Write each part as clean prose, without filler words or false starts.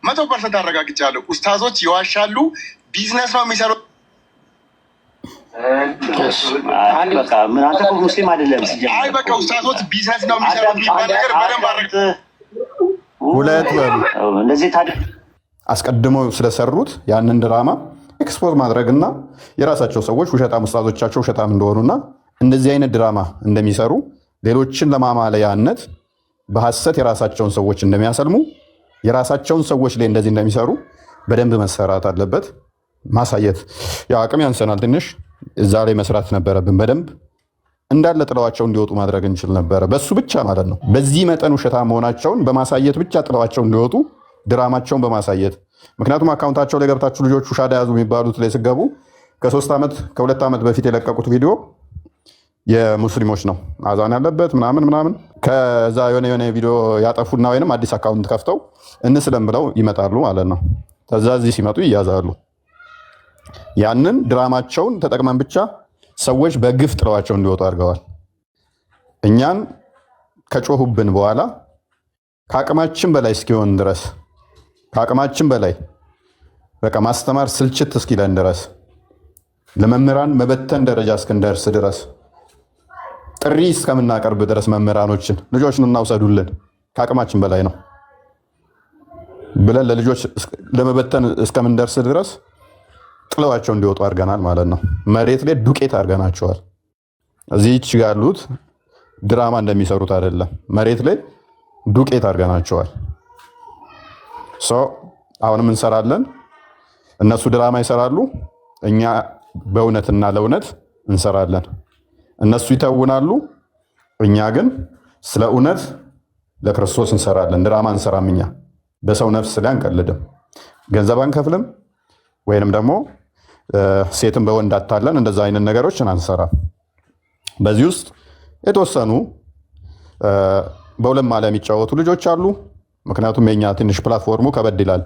100% አረጋግጫለሁ። ኡስታዞች ይዋሻሉ። ቢዝነስ ነው የሚሰሩት። በቃ ምን አንተ ሙስሊም አይደለም ሲጀምር። አይ በቃ ኡስታዞች ቢዝነስ ነው የሚሰሩት የሚባል ነገር በደንብ አረጋግጥ። ሁለት እንደዚህ ታዲያ አስቀድመው ስለሰሩት ያንን ድራማ ኤክስፖዝ ማድረግና የራሳቸው ሰዎች ውሸታም ኡስታዞቻቸው ውሸታም እንደሆኑና እንደዚህ አይነት ድራማ እንደሚሰሩ ሌሎችን ለማማለያነት በሐሰት የራሳቸውን ሰዎች እንደሚያሰልሙ የራሳቸውን ሰዎች ላይ እንደዚህ እንደሚሰሩ በደንብ መሰራት አለበት። ማሳየት ያው አቅም ያንሰናል ትንሽ እዛ ላይ መስራት ነበረብን። በደንብ እንዳለ ጥለዋቸው እንዲወጡ ማድረግ እንችል ነበረ። በሱ ብቻ ማለት ነው። በዚህ መጠን ውሸታም መሆናቸውን በማሳየት ብቻ ጥለዋቸው እንዲወጡ ድራማቸውን በማሳየት ምክንያቱም አካውንታቸው ላይ ገብታችሁ ልጆቹ ሻዳ ያዙ የሚባሉት ላይ ስገቡ ከ2 ዓመት በፊት የለቀቁት ቪዲዮ የሙስሊሞች ነው አዛን ያለበት ምናምን ከዛ የሆነ ቪዲዮ ያጠፉና ወይንም አዲስ አካውንት ከፍተው እንስለም ብለው ይመጣሉ ማለት ነው። ከዛ እዚህ ሲመጡ ይያዛሉ። ያንን ድራማቸውን ተጠቅመን ብቻ ሰዎች በግፍ ጥለዋቸው እንዲወጡ አድርገዋል። እኛን ከጮሁብን በኋላ ከአቅማችን በላይ እስኪሆን ድረስ ከአቅማችን በላይ በቃ ማስተማር ስልችት እስኪለን ድረስ ለመምህራን መበተን ደረጃ እስክንደርስ ድረስ ጥሪ እስከምናቀርብ ድረስ መምህራኖችን ልጆችን እናውሰዱልን ከአቅማችን በላይ ነው ብለን ለልጆች ለመበተን እስከምንደርስ ድረስ ጥለዋቸው እንዲወጡ አድርገናል ማለት ነው። መሬት ላይ ዱቄት አድርገናቸዋል። እዚህች ያሉት ድራማ እንደሚሰሩት አይደለም። መሬት ላይ ዱቄት አድርገናቸዋል። አሁንም እንሰራለን። እነሱ ድራማ ይሰራሉ፣ እኛ በእውነትና ለእውነት እንሰራለን። እነሱ ይተውናሉ፣ እኛ ግን ስለ እውነት ለክርስቶስ እንሰራለን። ድራማ እንሰራም። እኛ በሰው ነፍስ ላይ አንቀልድም፣ ገንዘብ አንከፍልም፣ ወይንም ደግሞ ሴትን በወንድ አታለን እንደዛ አይነት ነገሮችን አንሰራም። በዚህ ውስጥ የተወሰኑ በሁለት ማሊያ የሚጫወቱ ልጆች አሉ። ምክንያቱም የኛ ትንሽ ፕላትፎርሙ ከበድ ይላል።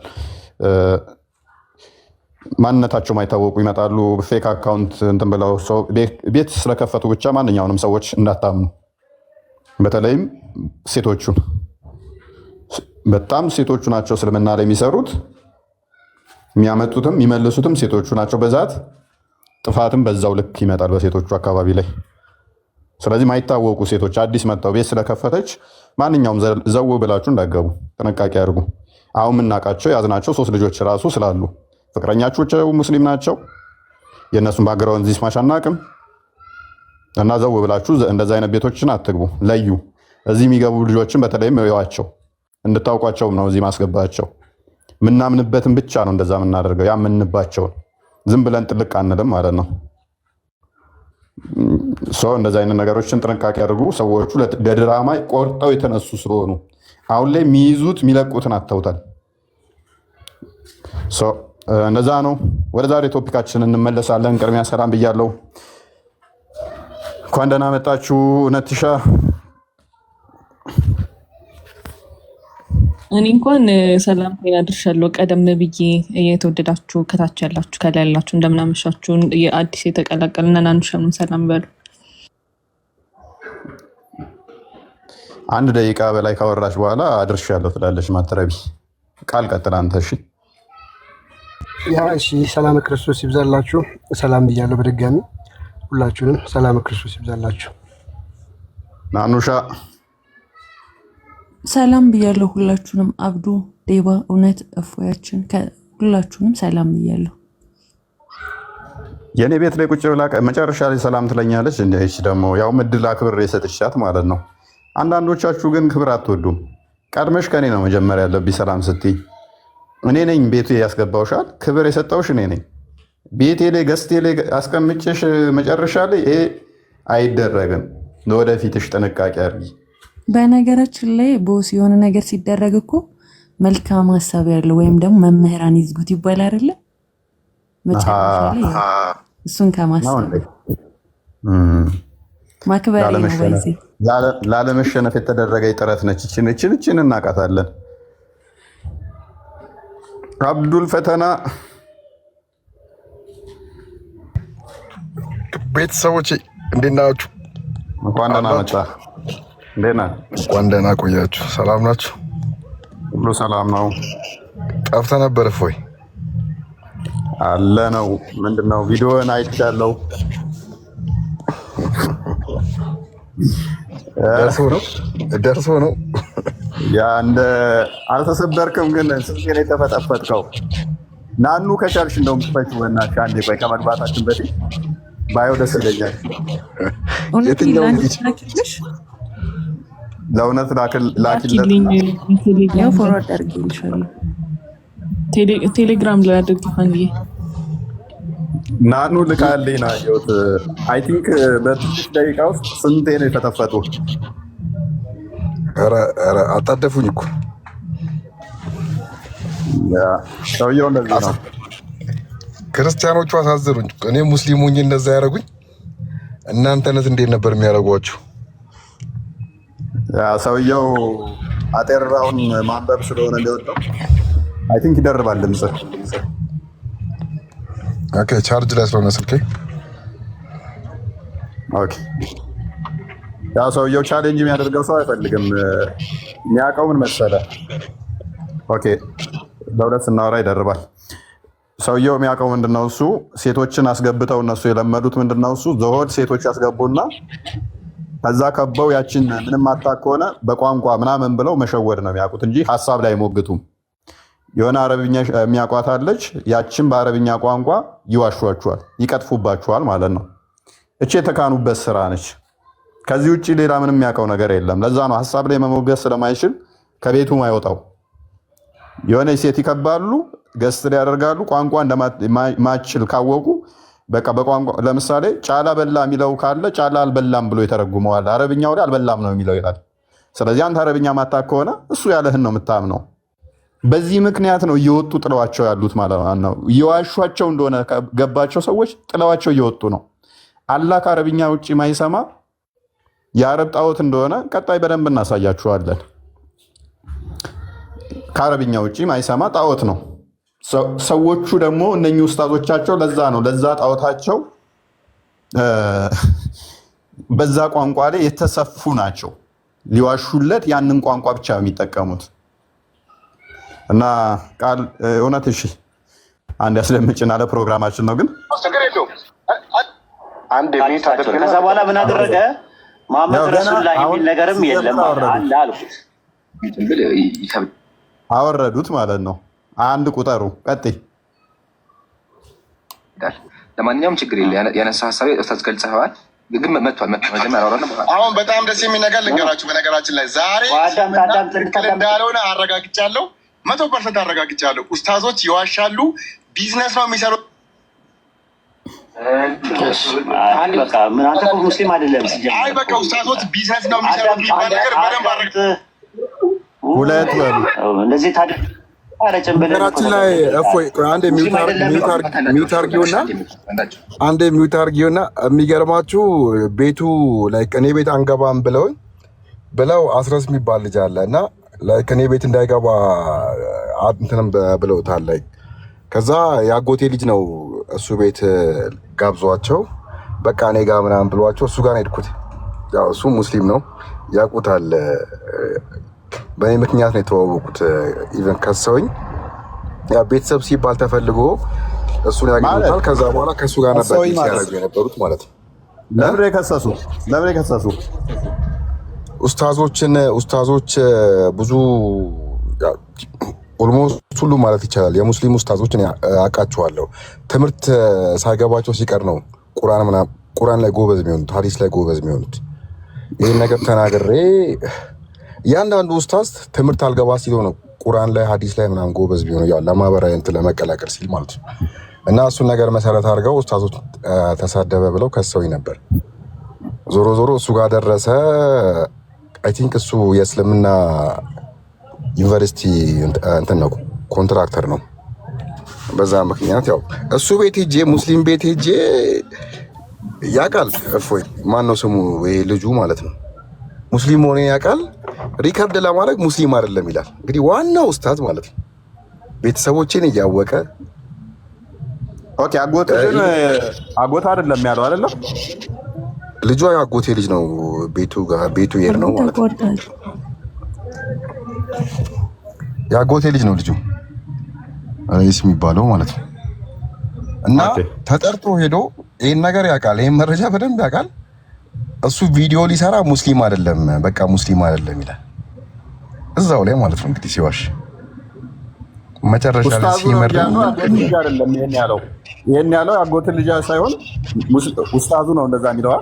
ማንነታቸው ማይታወቁ ይመጣሉ። ፌክ አካውንት እንትን ብለው ቤት ስለከፈቱ ብቻ ማንኛውንም ሰዎች እንዳታምኑ። በተለይም ሴቶቹን በጣም ሴቶቹ ናቸው እስልምና ላይ የሚሰሩት። የሚያመጡትም የሚመልሱትም ሴቶቹ ናቸው። በዛት ጥፋትም በዛው ልክ ይመጣል በሴቶቹ አካባቢ ላይ። ስለዚህ ማይታወቁ ሴቶች አዲስ መጣው ቤት ስለከፈተች ማንኛውም ዘው ብላችሁ እንዳገቡ ጥንቃቄ አድርጉ። አሁን የምናውቃቸው ያዝናቸው 3 ልጆች ራሱ ስላሉ ፍቅረኛቸው ሙስሊም ናቸው። የእነሱን ባግራውንድ እዚህ ስማሽ አናውቅም እና ዘው ብላችሁ እንደዛ አይነት ቤቶችን አትግቡ። ለዩ። እዚህ የሚገቡ ልጆችን በተለይም እዩዋቸው፣ እንድታውቋቸው ነው እዚህ ማስገባቸው። ምናምንበትን ብቻ ነው እንደዛ የምናደርገው። ያምንባቸውን ዝም ብለን ጥልቅ አንልም ማለት ነው። እንደዛ አይነት ነገሮችን ጥንቃቄ አድርጉ። ሰዎቹ ለድራማ ቆርጠው የተነሱ ስለሆኑ አሁን ላይ የሚይዙት የሚለቁትን አተውታል። እንደዛ ነው። ወደ ዛሬ ቶፒካችን እንመለሳለን። ቅድሚያ ሰላም ብያለሁ። እንኳን ደህና መጣችሁ። እውነትሻ እኔ እንኳን ሰላም ጤና ድርሻለሁ። ቀደም ብዬ የተወደዳችሁ ከታች ያላችሁ ከላይ ያላችሁ እንደምናመሻችሁ፣ የአዲስ የተቀላቀልና አንሻም ሰላም በሉ። 1 ደቂቃ በላይ ካወራሽ በኋላ አድርሻለሁ ትላለች ማትረቢ። ቃል ቀጥል አንተ። እሺ ሰላም ክርስቶስ ይብዛላችሁ። ሰላም ብያለሁ በድጋሚ ሁላችሁንም ሰላም ክርስቶስ ይብዛላችሁ። ናኑሻ ሰላም ብያለሁ ሁላችሁንም። አብዱ ዴባ እውነት እፎያችን ሁላችሁንም ሰላም ብያለሁ። የኔ ቤት ላይ ቁጭ ብላ መጨረሻ ላይ ሰላም ትለኛለች። እንዴ ደግሞ ያው ምድል አክብር የሰጥሻት ማለት ነው። አንዳንዶቻችሁ ግን ክብር አትወዱም። ቀድመሽ ከኔ ነው መጀመሪያ ያለብኝ ሰላም ስትይ። እኔ ነኝ ቤቱ ያስገባውሻል። ክብር የሰጠውሽ እኔ ነኝ። ቤቴ ላይ ገዝቴ ላይ አስቀምጬሽ መጨረሻ ላይ ይሄ አይደረግም። ለወደፊትሽ ጥንቃቄ አድርጊ። በነገራችን ላይ ቦስ የሆነ ነገር ሲደረግ እኮ መልካም ሀሳብ ያለው ወይም ደግሞ መምህራን ይዝጉት ይባል አይደለ? መጨረሻ ላይ እሱን ከማሰብ ማክበር ነው። ላለመሸነፍ የተደረገ ጥረት ነች። እችን እናውቃታለን። አብዱል ፈተና ቤተሰቦች እንዴት ናችሁ? እንኳን ደህና መጣ። እንዴት ነህ? እንኳን ደህና ቆያችሁ። ሰላም ናችሁ? ሁሉ ሰላም ነው። ጠፍተህ ነበር እፎይ? አለ ነው። ምንድነው? ቪዲዮን አይቻለሁ። ደርሶ ነው ያ እንደ አልተሰበርክም፣ ግን ስንቴን የተፈጠፈጥከው። ናኑ ከቻልሽ እንደውም ትፈጩ በእናትሽ አንዴ። ቆይ ከመግባታችን በፊት ባዮ ደስ ይለኛል። ለእውነት ላኪለት። ፎርዋርድ አድርጌልሻለሁ ቴሌግራም ላይ አድርጊ ፋንዬ። ናኑ ልካልኝ ነው ያየሁት። አይ ቲንክ በትንሽ ደቂቃ ውስጥ ስንቴ ነው የተፈጠፈጡ? ኧረ አጣደፉኝ እኮ ሰውየው። እንደዚህ ነው ክርስቲያኖቹ አሳዘኑኝ። እኔ ሙስሊም ሆኜ እንደዛ ያደረጉኝ፣ እናንተነት እንዴት ነበር የሚያደርጓችሁ? ያ ሰውየው አጤራውን ማንበብ ስለሆነ እንደወጣው አይ ቲንክ ይደርባል ድምጽ። ኦኬ ቻርጅ ላይ ስለሆነ ስልኬ። ኦኬ ያ ሰውየው ቻሌንጅ የሚያደርገው ሰው አይፈልግም። የሚያውቀው ምን መሰለህ? ኦኬ በሁለት ስናወራ ይደርባል። ሰውየው የሚያውቀው ምንድነው? እሱ ሴቶችን አስገብተው እነሱ የለመዱት ምንድነው? እሱ ዘሆድ ሴቶች ያስገቡና ከዛ ከበው ያችን ምንም አታውቅ ከሆነ በቋንቋ ምናምን ብለው መሸወድ ነው የሚያውቁት እንጂ ሀሳብ ላይ አይሞግቱም። የሆነ አረብኛ የሚያውቋት አለች። ያችን በአረብኛ ቋንቋ ይዋሿችኋል፣ ይቀጥፉባችኋል ማለት ነው። እቺ የተካኑበት ስራ ነች። ከዚህ ውጭ ሌላ ምንም የሚያውቀው ነገር የለም። ለዛ ነው ሀሳብ ላይ መሞገት ስለማይችል ከቤቱ ማይወጣው። የሆነ ሴት ይከባሉ፣ ገስት ላይ ያደርጋሉ። ቋንቋ እንደማችል ካወቁ በቃ በቋንቋ ለምሳሌ ጫላ በላ የሚለው ካለ ጫላ አልበላም ብሎ የተረጉመዋል። አረብኛው ላይ አልበላም ነው የሚለው ይላል። ስለዚህ አንተ አረብኛ ማታውቅ ከሆነ እሱ ያለህን ነው የምታምነው። በዚህ ምክንያት ነው እየወጡ ጥለዋቸው ያሉት ማለት ነው። እየዋሿቸው እንደሆነ ገባቸው ሰዎች ጥለዋቸው እየወጡ ነው። አላህ ከአረብኛ ውጭ ማይሰማ የአረብ ጣዖት እንደሆነ ቀጣይ በደንብ እናሳያችኋለን። ከአረብኛ ውጭ ማይሰማ ጣዖት ነው። ሰዎቹ ደግሞ እነኚህ ውስጣቶቻቸው ለዛ ነው ለዛ ጣዖታቸው በዛ ቋንቋ ላይ የተሰፉ ናቸው። ሊዋሹለት ያንን ቋንቋ ብቻ የሚጠቀሙት እና ቃል እውነት። እሺ አንድ ያስደምጭና ለፕሮግራማችን ነው ግን ከዛ በኋላ ምን አደረገ? መሐመድ ረሱሉላህ የሚል ነገርም የለም አለ አልኩት። አወረዱት ማለት ነው። አንድ ቁጠሩ። ቀጥይ። ለማንኛውም ችግር የለ። ያነሳ ሀሳቤ ኡስታዝ ገልጸዋል። ግን መጥቷል። አሁን በጣም ደስ የሚል ነገር ልንገራችሁ። በነገራችን ላይ ዛሬ ትክክል እንዳልሆነ አረጋግጫለሁ። 100% አረጋግጫለሁ። ኡስታዞች ይዋሻሉ። ቢዝነስ ነው የሚሰሩት። ሙስሊም አይደለም። አይ በቃ ኡስታዞች ቢዝነስ ነው የሚሰሩት የሚባል ነገር በደንብ ሁለት በሉ እንደዚህ ታዲያ ነገራችን ላይ እፎይ አንዴ ሚውት አርጊውና የሚገርማችሁ ቤቱ ላይክ እኔ ቤት አንገባም ብለው አስረስ የሚባል ልጅ አለ እና ላይክ እኔ ቤት እንዳይገባ እንትንም ብለውታል። ላይክ ከዛ የአጎቴ ልጅ ነው እሱ ቤት ጋብዟቸው በቃ እኔ ጋር ምናምን ብሏቸው እሱ ጋር ነው የሄድኩት። ያው እሱ ሙስሊም ነው ያውቁታል። በእኔ ምክንያት ነው የተዋወቁት። ኢቨን ከሰውኝ ያ ቤተሰብ ሲባል ተፈልጎ እሱን ያገኙታል። ከዛ በኋላ ከእሱ ጋር ነበር ሲያደርጉ የነበሩት ማለት ነው። ለምን የከሰሱ ኡስታዞች ብዙ ኦልሞስት ሁሉ ማለት ይቻላል የሙስሊም ኡስታዞችን አውቃቸዋለሁ። ትምህርት ሳይገባቸው ሲቀር ነው ቁርአን ላይ ጎበዝ የሚሆኑት፣ ሀዲስ ላይ ጎበዝ የሚሆኑት። ይህን ነገር ተናግሬ እያንዳንዱ ኡስታዝ ትምህርት አልገባ ሲለው ነው ቁርአን ላይ ሀዲስ ላይ ምናምን ጎበዝ ቢሆኑ ያው ለማህበራዊ እንትን ለመቀላቀል ሲል ማለት ነው። እና እሱን ነገር መሰረት አድርገው ኡስታዞች ተሳደበ ብለው ከሰውኝ ነበር። ዞሮ ዞሮ እሱ ጋር ደረሰ። አይ ቲንክ እሱ የእስልምና ዩኒቨርሲቲ እንትን ነው ኮንትራክተር ነው። በዛ ምክንያት ያው እሱ ቤት ሄጄ ሙስሊም ቤት ሄጄ ያውቃል። እፎይ ማን ነው ስሙ ይሄ ልጁ ማለት ነው። ሙስሊም ሆነ ያውቃል። ሪከርድ ለማድረግ ሙስሊም አይደለም ይላል። እንግዲህ ዋናው ኡስታዝ ማለት ነው ቤተሰቦችን እያወቀ ኦኬ። አጎት አይደለም ያለው አይደለም ልጇ የአጎቴ ልጅ ነው። ቤቱ ይሄድ ነው ማለት ነው። የአጎቴ ልጅ ነው ልጁ። ሬስ የሚባለው ማለት ነው። እና ተጠርቶ ሄዶ ይሄን ነገር ያውቃል፣ ይሄን መረጃ በደንብ ያውቃል። እሱ ቪዲዮ ሊሰራ ሙስሊም አይደለም፣ በቃ ሙስሊም አይደለም ይላል እዛው ላይ ማለት ነው። እንግዲህ ሲዋሽ መጨረሻ ላይ ሲመር አይደለም ይሄን ያለው አጎት ልጅ ሳይሆን ኡስታዙ ነው እንደዛ የሚለው።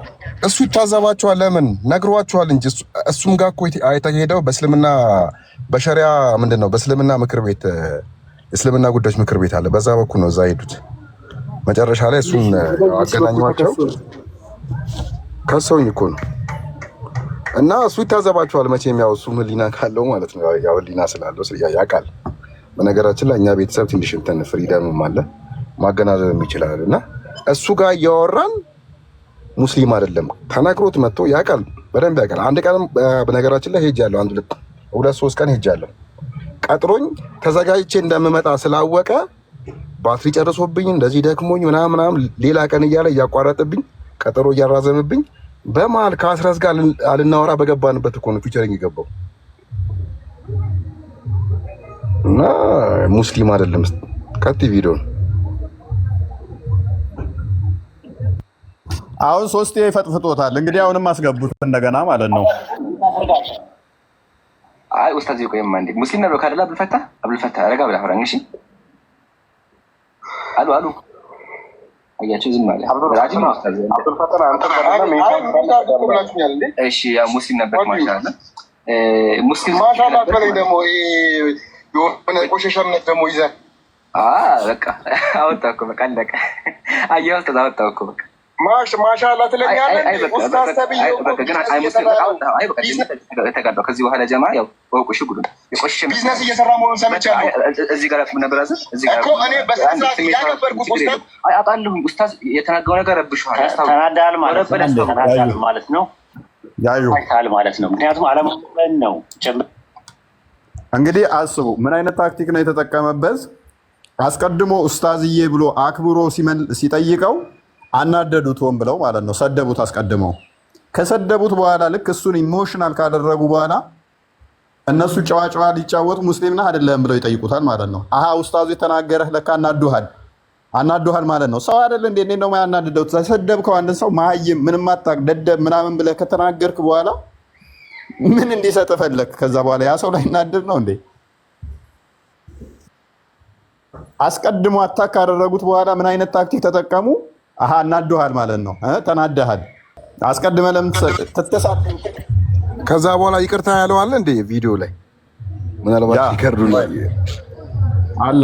እሱ ይታዘባቸዋል። ለምን ነግሯቸዋል እንጂ እሱም ጋር እኮ የተሄደው በእስልምና በሸሪያ ምንድን ነው በእስልምና ምክር ቤት እስልምና ጉዳዮች ምክር ቤት አለ። በዛ በኩል ነው እዛ ሄዱት። መጨረሻ ላይ እሱን አገናኟቸው። ከሰውኝ እኮ ነው እና እሱ ይታዘባቸዋል። መቼም ያው እሱ ህሊና ካለው ማለት ነው። ያው ህሊና ስላለው ያውቃል። በነገራችን ላይ እኛ ቤተሰብ ትንሽ እንትን ፍሪደምም አለ ማገናዘብ ይችላል። እና እሱ ጋር እያወራን ሙስሊም አይደለም ተናግሮት መጥቶ ያውቃል፣ በደንብ ያውቃል። አንድ ቀን በነገራችን ላይ ሄጃለሁ፣ አንድ ሁለት ሶስት ቀን ሄጃለሁ። ቀጥሮኝ ተዘጋጅቼ እንደምመጣ ስላወቀ ባትሪ ጨርሶብኝ እንደዚህ ደክሞኝ ምናምን ሌላ ቀን እያለ እያቋረጥብኝ ቀጠሮ እያራዘምብኝ በመሀል ከአስረስ ጋር አልናወራ በገባንበት እኮ ነው ፊቸሪንግ የገባው። እና ሙስሊም አይደለም። ቀጥ ቪዲዮ አሁን ሶስቴ ፈጥፍጦታል። እንግዲህ አሁንም አስገቡት እንደገና ማለት ነው። አይ ኡስታዝ ይቆየማ እንዴ ሙስሊም ነው ካደላ አብልፈታ ረጋ ብላ ፈራኝ። እሺ አሉ አያችሁ ዝም አለ አብዱልፈታ አንተ እሺ ያ ሙስሊም ነበር ማሻአላ ሙስሊም ማሻአላ በላይ ደግሞ የሆነ ቆሻሻ እምነት ደግሞ ይዘህ በቃ አወጣሁ በቃ አለቀ። አየሁ ተዛወጣሁ በቃ ማሻአላ ትለኛለህ ኡስታዝ ተብዬው በቃ ግን አይ ሙስሊም በቃ ተጋባ። ከዚህ በኋላ ጀማ ያው ወቁሽ ጉዱ የቆሸሸ ቢዝነስ እየሰራ መሆኑን ሰምቻለሁ። እዚህ ጋር ምን ነበር አዘዝ እዚህ ጋር እኮ እኔ በስንት ያከበርኩት ኡስታዝ አጣለሁ። ኡስታዝ የተናገረው ነገር ረብሽዋል። ተናዳል ማለት ነው ያዩ ማለት ነው። ምክንያቱም አለማመን ነው። እንግዲህ አስቡ ምን አይነት ታክቲክ ነው የተጠቀመበት። አስቀድሞ ኡስታዝዬ ብሎ አክብሮ ሲጠይቀው አናደዱት ሆን ብለው ማለት ነው። ሰደቡት። አስቀድመው ከሰደቡት በኋላ ልክ እሱን ኢሞሽናል ካደረጉ በኋላ እነሱ ጨዋጨዋ ሊጫወቱ ሙስሊም ነህ አይደለም ብለው ይጠይቁታል ማለት ነው። አሃ ኡስታዙ የተናገረህ ለካ አናዱሃል ማለት ነው። ሰው አይደል እንዴ ነው ማያናድደው? ተሰደብከው አንድን ሰው መሀይም ምንም አታውቅ ደደብ ምናምን ብለህ ከተናገርክ በኋላ ምን እንዲሰጥ ፈለክ? ከዛ በኋላ ያ ሰው ላይ እናድር ነው እንዴ? አስቀድሞ አታክ ካደረጉት በኋላ ምን አይነት ታክቲክ ተጠቀሙ? አሃ እናዱሃል ማለት ነው። ተናደሃል። አስቀድመ ለምን ተተሳደብ? ከዛ በኋላ ይቅርታ ያለው አለ እንዴ ቪዲዮ ላይ ምናልባት ይከርዱ ላይ አለ።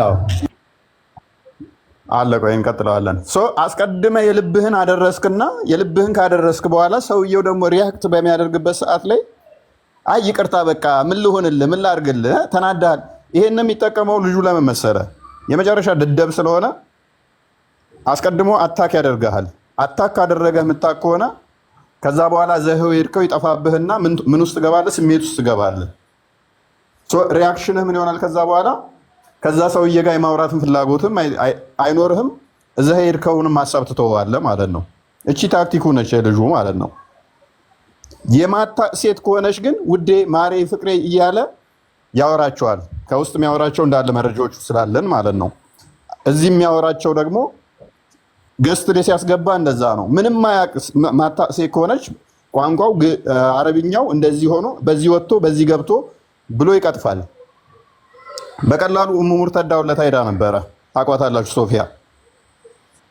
ቆይ እንቀጥለዋለን። አስቀድመ የልብህን አደረስክና የልብህን ካደረስክ በኋላ ሰውየው ደግሞ ሪያክት በሚያደርግበት ሰዓት ላይ አይ ይቅርታ በቃ ምን ልሆንልህ ምን ላድርግልህ ተናደሃል። ይሄን የሚጠቀመው ልጁ ለምን መሰለህ? የመጨረሻ ደደብ ስለሆነ አስቀድሞ አታክ ያደርግሃል። አታክ ካደረገህ የምታክ ከሆነ ከዛ በኋላ ዘህው ሄድከው ይጠፋብህና ምን ውስጥ ትገባለህ? ስሜት ውስጥ ትገባለህ። ሪያክሽንህ ምን ይሆናል? ከዛ በኋላ ከዛ ሰውዬ ጋር የማውራትን ፍላጎትም አይኖርህም። እዛ ሄድከውንም ሀሳብ ትተዋለህ ማለት ነው። እቺ ታክቲኩ ነች የልጁ ማለት ነው። የማታ ሴት ከሆነች ግን ውዴ ማሬ ፍቅሬ እያለ ያወራቸዋል። ከውስጥ የሚያወራቸው እንዳለ መረጃዎቹ ስላለን ማለት ነው። እዚህ የሚያወራቸው ደግሞ ገስት ላይ ሲያስገባ እንደዛ ነው። ምንም ማያቅ ማታ ሴት ከሆነች ቋንቋው አረብኛው እንደዚህ ሆኖ በዚህ ወጥቶ በዚህ ገብቶ ብሎ ይቀጥፋል። በቀላሉ ሙርተዳ ወለታ ሄዳ ነበረ። ታቋታላችሁ ሶፊያ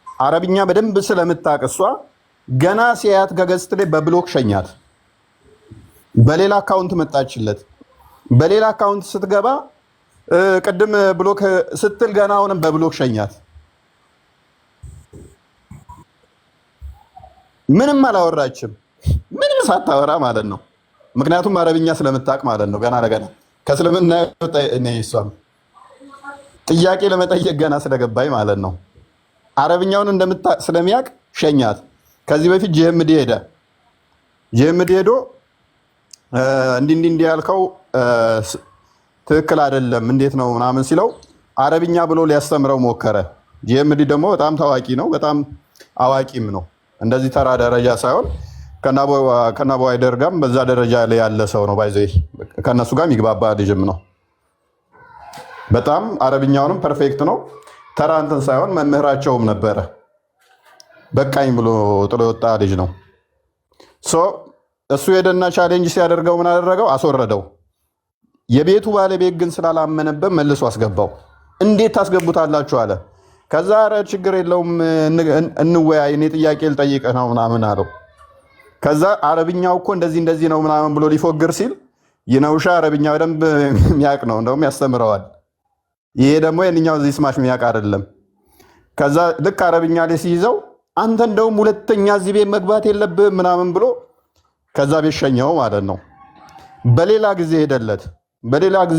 አረብኛ በደንብ ስለምታውቅ እሷ ገና ሲያት ከገስት ላይ በብሎክ ሸኛት። በሌላ አካውንት መጣችለት። በሌላ አካውንት ስትገባ ቅድም ብሎክ ስትል ገና አሁንም በብሎክ ሸኛት። ምንም አላወራችም። ምንም ሳታወራ ማለት ነው። ምክንያቱም አረብኛ ስለምታውቅ ማለት ነው። ገና ለገና ከእስልምና እሷም ጥያቄ ለመጠየቅ ገና ስለገባኝ ማለት ነው። አረብኛውን ስለሚያውቅ ሸኛት። ከዚህ በፊት ጂኤምዲ ሄዶ እንዲህ ያልከው ትክክል አይደለም እንዴት ነው ምናምን ሲለው አረብኛ ብሎ ሊያስተምረው ሞከረ። ጂኤምዲ ደግሞ በጣም ታዋቂ ነው፣ በጣም አዋቂም ነው። እንደዚህ ተራ ደረጃ ሳይሆን ከናቦ አይደር ጋርም በዛ ደረጃ ላይ ያለ ሰው ነው። ባይዘይ ከነሱ ጋር የሚግባባ ልጅም ነው። በጣም አረብኛውንም ፐርፌክት ነው። ተራ እንትን ሳይሆን መምህራቸውም ነበረ። በቃኝ ብሎ ጥሎ የወጣ ልጅ ነው። እሱ ሄደና ቻሌንጅ ሲያደርገው ምን አደረገው? አስወረደው። የቤቱ ባለቤት ግን ስላላመነበት መልሶ አስገባው። እንዴት ታስገቡታላችሁ አለ። ከዛ ኧረ ችግር የለውም እንወያይ፣ እኔ ጥያቄ ልጠይቅህ ነው ምናምን አለው። ከዛ አረብኛው እኮ እንደዚህ ነው ምናምን ብሎ ሊፎግር ሲል ይነውሻ አረብኛ በደንብ የሚያውቅ ነው፣ እንደውም ያስተምረዋል። ይሄ ደግሞ የእኛው እዚህ ስማሽ የሚያውቅ አይደለም። ከዛ ልክ አረብኛ ላይ ሲይዘው አንተ እንደውም ሁለተኛ እዚህ ቤት መግባት የለብህም ምናምን ብሎ ከዛ ቤት ሸኘው ማለት ነው። በሌላ ጊዜ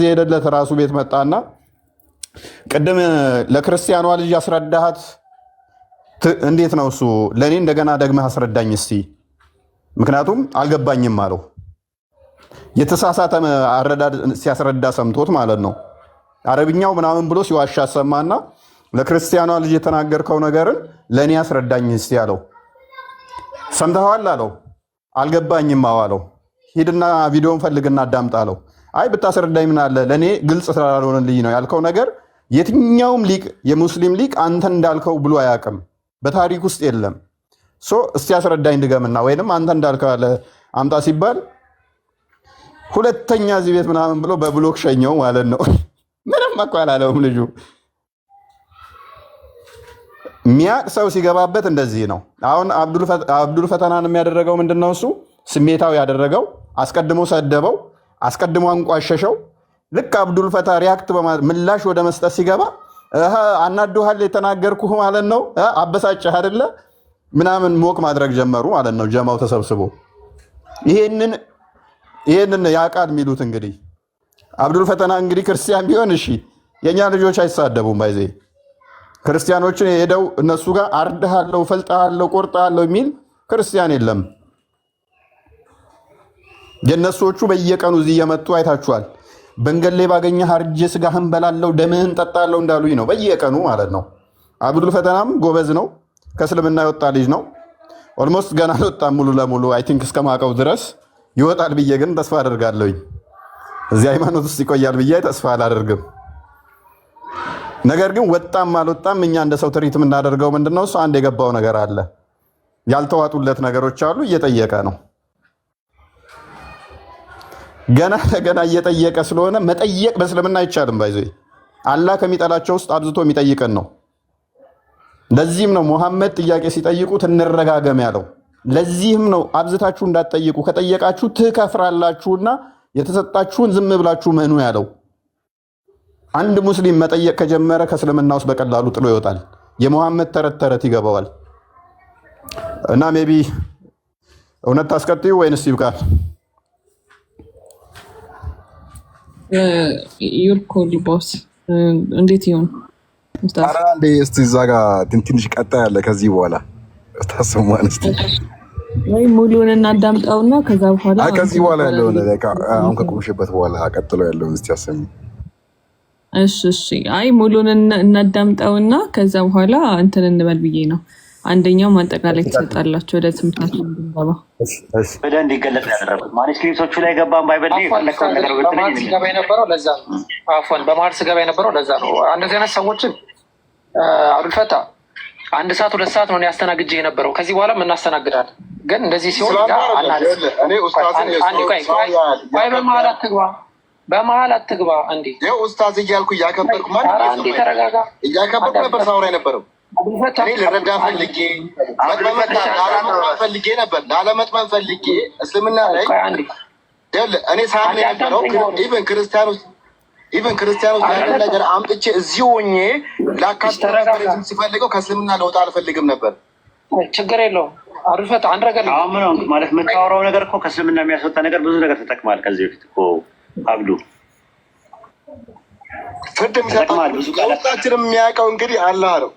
ሄደለት ራሱ ቤት መጣና ቅድም ለክርስቲያኗ ልጅ ያስረዳሃት እንዴት ነው እሱ ለእኔ እንደገና ደግመህ አስረዳኝ እስቲ፣ ምክንያቱም አልገባኝም አለው። የተሳሳተ አረዳድ ሲያስረዳ ሰምቶት ማለት ነው። አረብኛው ምናምን ብሎ ሲዋሻ ሰማና ለክርስቲያኗ ልጅ የተናገርከው ነገርን ለእኔ አስረዳኝ እስቲ አለው። ሰምተኸዋል አለው። አልገባኝም አለው። ሂድና ቪዲዮን ፈልግና አዳምጥ አለው። አይ ብታስረዳኝ ምን አለ፣ ለእኔ ግልጽ ስላልሆነልኝ ነው ያልከው ነገር የትኛውም ሊቅ የሙስሊም ሊቅ አንተ እንዳልከው ብሎ አያውቅም፣ በታሪክ ውስጥ የለም። እስቲ አስረዳኝ ድገምና ወይንም አንተ እንዳልከው ያለ አምጣ ሲባል ሁለተኛ እዚህ ቤት ምናምን ብሎ በብሎክ ሸኘው ማለት ነው። ምንም እኮ አላለውም ልጁ። ሚያቅ ሰው ሲገባበት እንደዚህ ነው። አሁን አብዱል ፈተናን የሚያደረገው ምንድነው? እሱ ስሜታዊ ያደረገው፣ አስቀድሞ ሰደበው፣ አስቀድሞ አንቋሸሸው። ልክ አብዱል ፈታ ሪያክት ምላሽ ወደ መስጠት ሲገባ አናዶሃል የተናገርኩህ ማለት ነው፣ አበሳጨህ አይደለ ምናምን ሞቅ ማድረግ ጀመሩ ማለት ነው። ጀማው ተሰብስቦ ይሄንን ያቃል የሚሉት እንግዲህ አብዱል ፈተና እንግዲህ ክርስቲያን ቢሆን እሺ፣ የኛ ልጆች አይሳደቡም። ባይዜ ክርስቲያኖችን ሄደው እነሱ ጋር አርድሃለሁ፣ ፈልጣለሁ፣ ቆርጣለሁ የሚል ክርስቲያን የለም። የነሶቹ በየቀኑ እዚህ እየመጡ አይታችኋል። በንገሌ ባገኘህ አርጄ ስጋህን በላለው ደምህን ጠጣለው እንዳሉኝ ነው በየቀኑ ማለት ነው። አብዱል ፈተናም ጎበዝ ነው፣ ከእስልምና የወጣ ልጅ ነው። ኦልሞስት ገና አልወጣም ሙሉ ለሙሉ አይ ቲንክ እስከማውቀው ድረስ ይወጣል ብዬ ግን ተስፋ አደርጋለሁኝ። እዚህ ሃይማኖት ውስጥ ይቆያል ብዬ ተስፋ አላደርግም። ነገር ግን ወጣም አልወጣም እኛ እንደ ሰው ትሪት የምናደርገው ምንድነው? እሱ አንድ የገባው ነገር አለ፣ ያልተዋጡለት ነገሮች አሉ፣ እየጠየቀ ነው። ገና ለገና እየጠየቀ ስለሆነ መጠየቅ በእስልምና አይቻልም። ባይዘ አላህ ከሚጠላቸው ውስጥ አብዝቶ የሚጠይቀን ነው። ለዚህም ነው ሙሐመድ ጥያቄ ሲጠይቁት እንረጋገም ያለው። ለዚህም ነው አብዝታችሁ እንዳትጠይቁ፣ ከጠየቃችሁ ትከፍራላችሁና የተሰጣችሁን ዝም ብላችሁ መኑ ያለው። አንድ ሙስሊም መጠየቅ ከጀመረ ከእስልምና ውስጥ በቀላሉ ጥሎ ይወጣል። የሙሐመድ ተረት ተረት ይገባዋል። እና ሜቢ እውነት ታስቀጥዩ ወይንስ ይብቃል? ዩርኮሊ ቦስ እንዴት ይሁን? ኧረ አንዴ እስቲ እዛ ጋር ትንሽ ቀጣ ያለ ከዚህ በኋላ ታሰማን እስቲ ወይ ሙሉውን እናዳምጣውና ከዛ በኋላ ከዚህ በኋላ ያለውን አሁን ከቆምሽበት በኋላ ቀጥሎ ያለውን እስቲ አሰሚ። እሺ አይ ሙሉውን እናዳምጣውና ከዛ በኋላ እንትን እንበል ብዬ ነው። አንደኛው ማጠቃለያ ትሰጣላችሁ ወደ ትምህርታችሁ እንድንገባ ወደ እንዲገለጽ ያደረኩት ማኑስክሪፕቶቹ ላይ ገባን ባይበል በመሀል ስገባ የነበረው ለዛ ነው። አፎን በመሀል ስገባ የነበረው ለዛ ነው። እንደዚህ አይነት ሰዎችን አብዱል ፈታ 1 ሰዓት 2 ሰዓት ነው ያስተናግጄ የነበረው። ከዚህ በኋላ እናስተናግዳለን። ግን እንደዚህ ሲሆን በመሀል አትግባ እንዴ! ኡስታዝ እያልኩ እያከበርኩ ተረጋጋ። እያከበርኩ ነበር ሳውራ የነበረው። እኔ ልረዳ ፈልጌ ፈልጌ ነበር ላለመጥመን ፈልጌ እስልምና ላይ እኔ ሳለ የነበረው ኢቨን ክርስቲያኖች ያንን ነገር አምጥቼ እዚህ ሆኜ ላካስተራክም ሲፈልገው ከእስልምና ለውጥ አልፈልግም ነበር። ችግር የለውም። አሪፈት አንድ ነገር ማለት የምታወራው ነገር እኮ ከእስልምና የሚያስወጣ ነገር ብዙ ነገር ተጠቅማል። ከዚህ በፊት እኮ አብዱ ፍርድ የሚሰጣችን የሚያውቀው እንግዲህ አላህ ነው።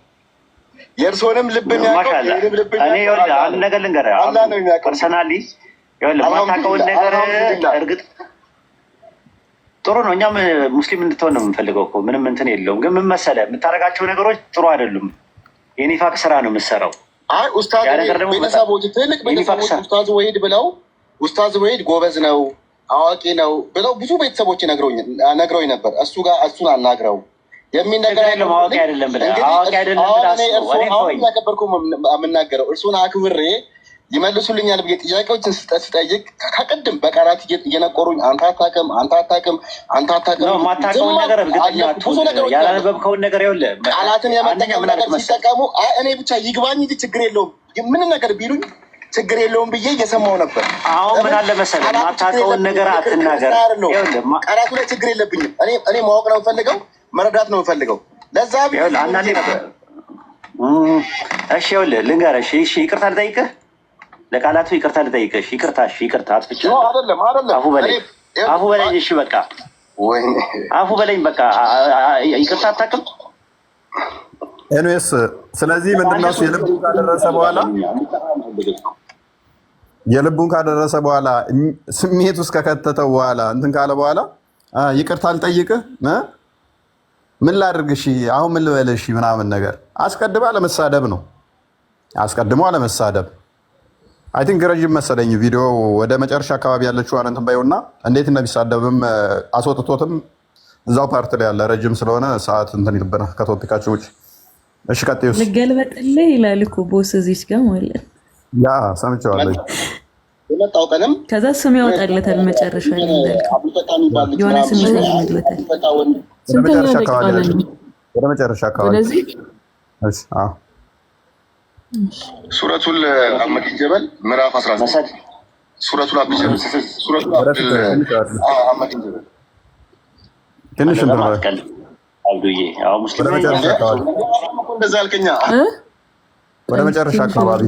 የእርስዎንም ልብ የሚያውቀው የእኔንም ልብ የሚያውቀው አንድ ነገር ልንገርህ፣ አላህ ነው የሚያውቀው። ፐርሰናሊ የማታውቀውን ነገር እርግጥ ጥሩ ነው። እኛም ሙስሊም እንድትሆን ነው የምንፈልገው እኮ ምንም እንትን የለውም። ግን ምን መሰለህ የምታደርጋቸው ነገሮች ጥሩ አይደሉም። የኒፋቅ ስራ ነው የምትሰራው። አይ ኡስታዝ ቤተሰቦች ትልቅ ቤተሰቦች ኡስታዝ ወሂድ ብለው ኡስታዝ ወሂድ ጎበዝ ነው አዋቂ ነው ብለው ብዙ ቤተሰቦች ነግረውኝ ነበር። እሱን አናግረው የሚነገር አይደለም አዋቂ አይደለም ብለህ አዋቂ አይደለም ብለህ አሁን ያከበርኩ የምናገረው እርሱን አክብሬ ይመልሱልኛል ብዬ ጥያቄዎችን ስጠይቅ ከቅድም በቃላት እየነቆሩኝ አንተ አታውቅም ነው የማታውቀውን ነገር እርግጠኛ ብዙ ነገሮች ያላነበብከውን ነገር ይኸውልህ ቃላትን የመጠቀም ነገር ሲጠቀሙ እኔ ብቻ ይግባኝ እንጂ ችግር የለውም ምን ነገር ቢሉኝ ችግር የለውም ብዬ እየሰማሁ ነበር። አሁን ምን አለ መሰለህ የማታውቀውን ነገር አትናገር። ቃላቱ ላይ ችግር የለብኝም። እኔ ማወቅ ነው የምፈልገው፣ መረዳት ነው የምፈልገው። ለዛ አንዳንዴ እሺ ይኸውልህ ልንገርህ እሺ ይቅርታ ልጠይቅህ ለቃላቱ ይቅርታ ልጠይቅህ ይቅርታ አጥፍቻለሁ። አይደለም አፉ በለኝ እሺ በቃ አፉ በለኝ በቃ ይቅርታ አታውቅም። ኤንዌስ ስለዚህ ምንድነው የልቡን ካደረሰ በኋላ ስሜት ውስጥ ከከተተው በኋላ እንትን ካለ በኋላ ይቅርታ ልጠይቅህ ምን ላድርግ እሺ አሁን ምን ልበልህ እሺ ምናምን ነገር አስቀድሞ አለመሳደብ አይ ቲንክ ረጅም መሰለኝ ቪዲዮ ወደ መጨረሻ አካባቢ ያለችው እንትን ባይውና እንዴት እንደሚሳደብም አስወጥቶትም እዛው ፓርት ላይ ያለ ረጅም ስለሆነ ሰዓት እንትን ይልብና ከቶፒካችሁ ውጭ እሺ ቀጥዩስ ልገልበጥልህ ይላል እኮ ቦስ እዚች ጋር ማለት ያ ሰምቼዋለሁ። የመጣው ቀንም ከዛ ስም ያወጣለታል መጨረሻ ላይ የሆነ ስም ይሰይምለታል። ወደ መጨረሻ አካባቢ ስለዚህ እሺ ሱረቱል አህመድ ጀበል ምዕራፍ 19 ሱረቱል አህመድ ጀበል ትንሽ እንደማስቀል አብዱዬ አው ሙስሊም እንደዛ አልከኛ ወደ መጨረሻ አካባቢ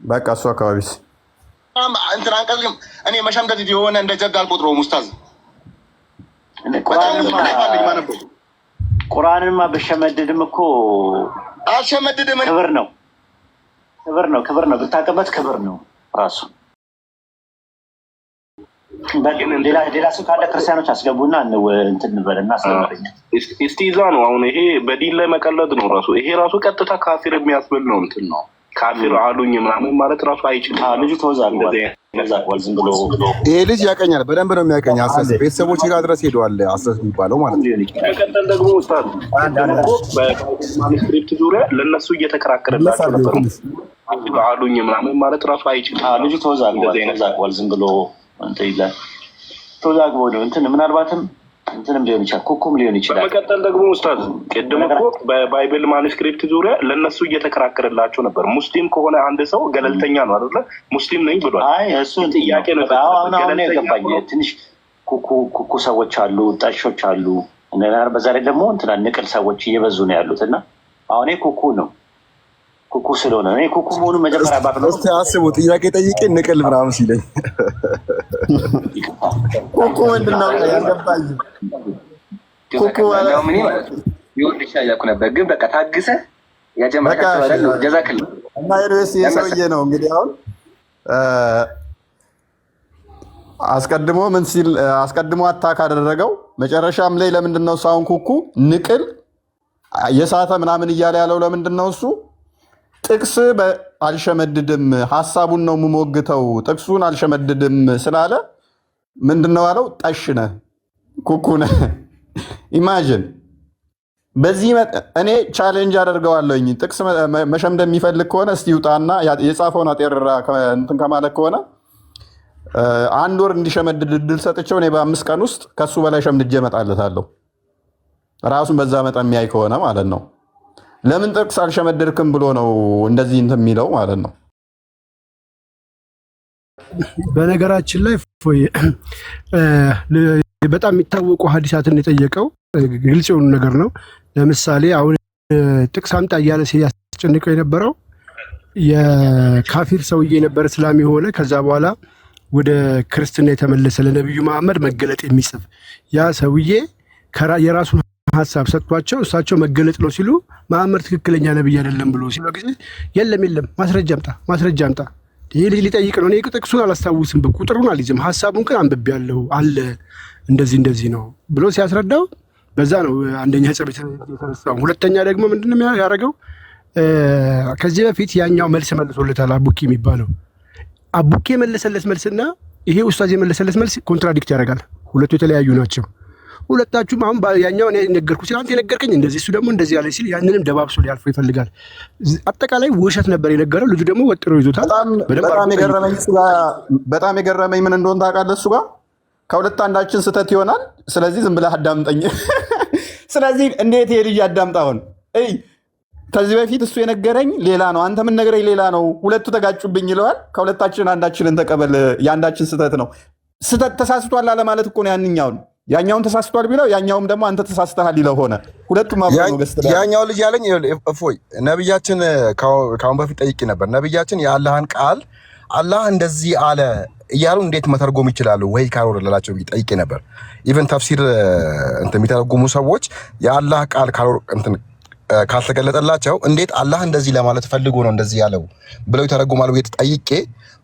በቃ እሱ አካባቢስ እንትን አንቀልም እኔ መሸምደድ የሆነ እንደ ጀድ አልቆጥረውም ኡስታዝ። ቁርአንማ በሸመድድም እኮ አልሸመድድም ክብር ነው ብታቀበት ክብር ነው ራሱ። ሌላ ሰው ካለ ክርስቲያኖች አስገቡና እንትን እንበልና አስገቡልኝ። ኢስቲዛ ነው አሁን ይሄ በዲን ላይ መቀለድ ነው ራሱ። ይሄ ራሱ ቀጥታ ካፊር የሚያስብል ነው እንትን ነው ካፊር አሉኝ ምናምን ማለት ራሱ አይችልም። ልጁ ተወዛግቧል ዝም ብሎ ይሄ ልጅ ያቀኛል፣ በደንብ ነው የሚያቀኝ። አሰስ ቤተሰቦች ጋር ድረስ ሄደዋል። አሰስ የሚባለው ማለት ነው። ከቀጠል ደግሞ ኡስታዝ በማኑስክሪፕት ዙሪያ ለነሱ እየተከራከረላቸው ነበር። አሉኝ ምናምን ማለት ራሱ አይችልም። ልጁ ተወዛግቧል ዝም ብሎ እንትን ይላል። ተወዛግቦ ነው እንትን ምናልባትም እንትንም ሊሆን ይችላል ኩኩም ሊሆን ይችላል። በመቀጠል ደግሞ ኡስታዝ ቅድም እኮ በባይብል ማኑስክሪፕት ዙሪያ ለነሱ እየተከራከረላቸው ነበር። ሙስሊም ከሆነ አንድ ሰው ገለልተኛ ነው አይደለ? ሙስሊም ነኝ ብሏል። አይ እሱ ጥያቄ ነው። አሁን የገባኝ ትንሽ ኩኩ ሰዎች አሉ፣ ጠሾች አሉ። በዛ ላይ ደግሞ እንትና ንቅል ሰዎች እየበዙ ነው ያሉት እና አሁን ኩኩ ነው ኩኩ ስለሆነ እኔ ኩኩ መሆኑን መጀመሪያ ባትነው እስቲ አስቡ። ጥያቄ ጠይቄ ንቅል ምናምን ሲለኝ ኩኩ ምንድን ነው ያልገባኝ። ኩኩ ምን ይወድሻ እያልኩ ነበር፣ ግን በቃ ታግሰህ ያጀመረካቸው ጀዛክል እና ዩኒቨርሲቲ የሰውዬ ነው እንግዲህ አሁን አስቀድሞ አታክ አደረገው። መጨረሻም ላይ ለምንድን ነው ሳውን ኩኩ ንቅል የሳተ ምናምን እያለ ያለው ለምንድን ነው እሱ ጥቅስ አልሸመድድም ሀሳቡን ነው የምሞግተው ጥቅሱን አልሸመድድም ስላለ ምንድነው ያለው? ጠሽነ ኩኩነ ኢማጂን። በዚህ እኔ ቻሌንጅ አደርገዋለሁኝ። ጥቅስ መሸምደድ የሚፈልግ ከሆነ እስቲ ውጣና የጻፈውን አጤርራ እንትን ከማለት ከሆነ 1 ወር እንዲሸመድድ እድል ሰጥቼው እኔ በ5 ቀን ውስጥ ከሱ በላይ ሸምድጄ እመጣለታለሁ። ራሱን በዛ መጠን የሚያይ ከሆነ ማለት ነው። ለምን ጥቅስ አልሸመደድክም ብሎ ነው እንደዚህ እንትን የሚለው ማለት ነው። በነገራችን ላይ በጣም የሚታወቁ ሀዲሳትን የጠየቀው ግልጽ የሆኑ ነገር ነው። ለምሳሌ አሁን ጥቅስ አምጣ እያለ ሲያስጨንቀው የነበረው የካፊር ሰውዬ ነበር እስላም የሆነ ከዛ በኋላ ወደ ክርስትና የተመለሰ ለነቢዩ መሐመድ መገለጥ የሚጽፍ ያ ሰውዬ የራሱን ሀሳብ ሰጥቷቸው እሳቸው መገለጥ ነው ሲሉ መሐመድ ትክክለኛ ነብይ አይደለም ብሎ ሲሉ ጊዜ የለም ማስረጃ አምጣ ይሄ ልጅ ሊጠይቅ ነው። እኔ ጥቅሱን አላስታውስም ቁጥሩን አልይዝም ሀሳቡን ግን አንብቤያለሁ አለ እንደዚህ ነው ብሎ ሲያስረዳው በዛ ነው አንደኛ ጸብ የተነሳው። ሁለተኛ ደግሞ ምንድነው ያደረገው? ከዚህ በፊት ያኛው መልስ መልሶለታል አቡኪ የሚባለው አቡኪ የመለሰለት መልስና ይሄ ኡስታዝ የመለሰለት መልስ ኮንትራዲክት ያደርጋል። ሁለቱ የተለያዩ ናቸው። ሁለታችሁም አሁን ያኛው እኔ ነገርኩ ሲል አንተ የነገርከኝ እንደዚህ እሱ ደግሞ እንደዚህ ያለ ሲል ያንንም ደባብሶ ሊያልፎ ይፈልጋል። አጠቃላይ ውሸት ነበር የነገረው። ልጁ ደግሞ ወጥሮ ይዞታል። በጣም የገረመኝ ምን እንደሆነ ታውቃለህ? እሱ ጋር ከሁለት አንዳችን ስህተት ይሆናል። ስለዚህ ዝም ብለህ አዳምጠኝ። ስለዚህ እንዴት ይሄ ልጅ አዳምጣውን ከዚህ በፊት እሱ የነገረኝ ሌላ ነው፣ አንተ ምን ነገረኝ ሌላ ነው፣ ሁለቱ ተጋጩብኝ ይለዋል። ከሁለታችን አንዳችንን ተቀበል፣ የአንዳችን ስህተት ነው። ስህተት ተሳስቷል አለ ማለት እኮ ነው። ያኛውን ተሳስቷል ቢለው ያኛውም ደግሞ አንተ ተሳስተሃል ይለው ሆነ። ሁለቱም ያኛው ልጅ ያለኝ እፎይ ነብያችን ከአሁን በፊት ጠይቄ ነበር። ነብያችን የአላህን ቃል አላህ እንደዚህ አለ እያሉ እንዴት መተርጎም ይችላሉ ወይ ካልወረደላቸው ብዬ ጠይቄ ነበር። ኢቨን ተፍሲር የሚተረጉሙ ሰዎች የአላህ ቃል ካልተገለጠላቸው እንዴት አላህ እንደዚህ ለማለት ፈልጎ ነው እንደዚህ ያለው ብለው ይተረጉማሉ ብዬ ጠይቄ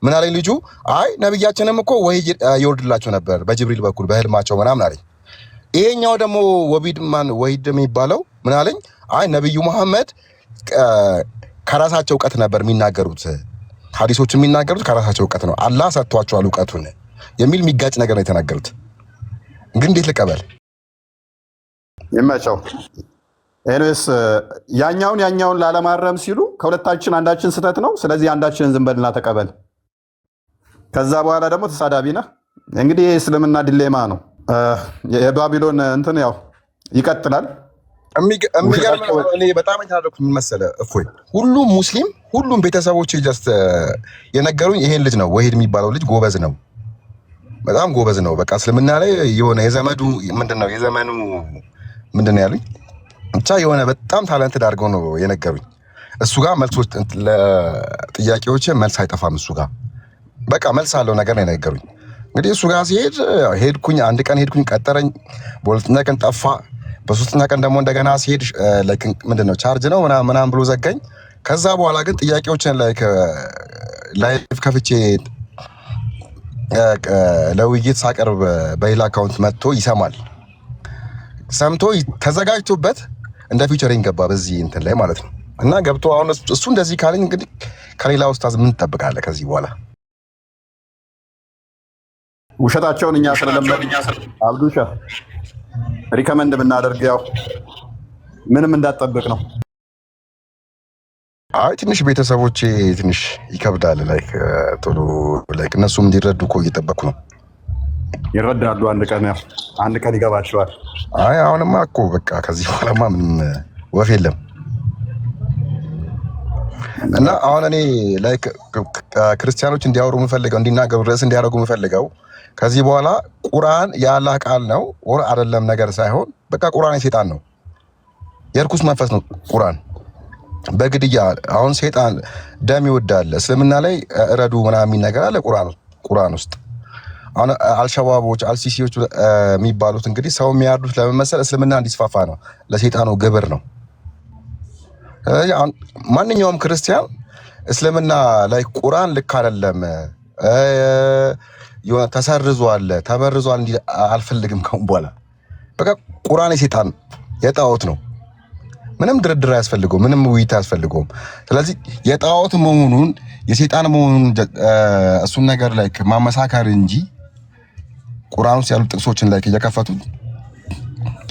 ምን አለኝ ልጁ፣ አይ ነብያችንም እኮ ወህይ ይወርድላቸው ነበር በጅብሪል በኩል በህልማቸው ምናምን አለኝ። ይሄኛው ደግሞ ወሂድ የሚባለው ምን አለኝ፣ አይ ነብዩ መሐመድ ከራሳቸው እውቀት ነበር የሚናገሩት፣ ሐዲሶች የሚናገሩት ከራሳቸው እውቀት ነው፣ አላህ ሰጥቷቸዋል እውቀቱን የሚል የሚጋጭ ነገር ነው የተናገሩት። ግን እንዴት ልቀበል? ይመቸው። ኤኒዌይስ ያኛውን ላለማረም ሲሉ ከሁለታችን አንዳችን ስህተት ነው፣ ስለዚህ አንዳችንን ዝም በልና ተቀበል። ከዛ በኋላ ደግሞ ተሳዳቢ ነህ። እንግዲህ የእስልምና ዲሌማ ነው። የባቢሎን እንትን ያው ይቀጥላል። እኔ በጣም የተናደድኩት ምን መሰለህ እፎይ፣ ሁሉም ሙስሊም ሁሉም ቤተሰቦች ጀስት የነገሩኝ ይሄን ልጅ ነው ወሂድ የሚባለው ልጅ ጎበዝ ነው፣ በጣም ጎበዝ ነው። በቃ እስልምና ላይ የሆነ የዘመኑ ምንድነው ያሉኝ ብቻ የሆነ በጣም ታለንትድ አድርገው ነው የነገሩኝ። እሱ ጋር መልሶች ለጥያቄዎች መልስ አይጠፋም። እሱ ጋር በቃ መልስ አለው ነገር ነው የነገሩኝ። እንግዲህ እሱ ጋር ሲሄድ ሄድኩኝ፣ አንድ ቀን ሄድኩኝ፣ ቀጠረኝ። በሁለተኛ ቀን ጠፋ። በሶስተኛ ቀን ደግሞ እንደገና ሲሄድ ምንድነው ቻርጅ ነው ምናምን ብሎ ዘጋኝ። ከዛ በኋላ ግን ጥያቄዎችን ላይቭ ከፍቼ ለውይይት ሳቀርብ በሌላ አካውንት መጥቶ ይሰማል። ሰምቶ ተዘጋጅቶበት እንደ ፊቸሪንግ ገባ በዚህ እንትን ላይ ማለት ነው። እና ገብቶ አሁን እሱ እንደዚህ ካለኝ እንግዲህ ከሌላ ኡስታዝ ምን ትጠብቃለህ ከዚህ በኋላ? ውሸታቸውን እኛ ስለለመድን አብዱሻ ሪከመንድ ብናደርግ ያው ምንም እንዳትጠብቅ ነው። አይ ትንሽ ቤተሰቦቼ ትንሽ ይከብዳል። ቶሎ እነሱም እንዲረዱ እኮ እየጠበቅኩ ነው። ይረዳሉ። አንድ ቀን ይገባቸዋል። አይ አሁንማ እኮ በቃ ከዚህ በኋላማ ምንም ወፍ የለም። እና አሁን እኔ ክርስቲያኖች እንዲያወሩ የምፈልገው እንዲናገሩ ርዕስ እንዲያደርጉ የምፈልገው ከዚህ በኋላ ቁርአን የአላህ ቃል ነው ወር አይደለም ነገር ሳይሆን በቃ ቁርአን የሴጣን ነው፣ የርኩስ መንፈስ ነው ቁርአን። በግድያ አሁን ሴጣን ደም ይወዳል። እስልምና ላይ እረዱ ምናምን ነገር አለ ቁርአን ውስጥ። አሁን አልሸባቦች አልሲሲዎች የሚባሉት እንግዲህ ሰው የሚያርዱት ለመመሰል እስልምና እንዲስፋፋ ነው፣ ለሴጣኑ ግብር ነው። ማንኛውም ክርስቲያን እስልምና ላይ ቁርአን ልክ አይደለም ተሰርዟል ተበርዟል እንዲህ አልፈልግም። ከሁን በኋላ በቃ ቁርአን የሴጣን የጣዖት ነው። ምንም ድርድር አያስፈልገውም፣ ምንም ውይይት አያስፈልገውም። ስለዚህ የጣዖት መሆኑን የሴጣን መሆኑን እሱን ነገር ላይ ማመሳከር እንጂ ቁርአን ውስጥ ያሉ ጥቅሶችን ላይ እየከፈቱ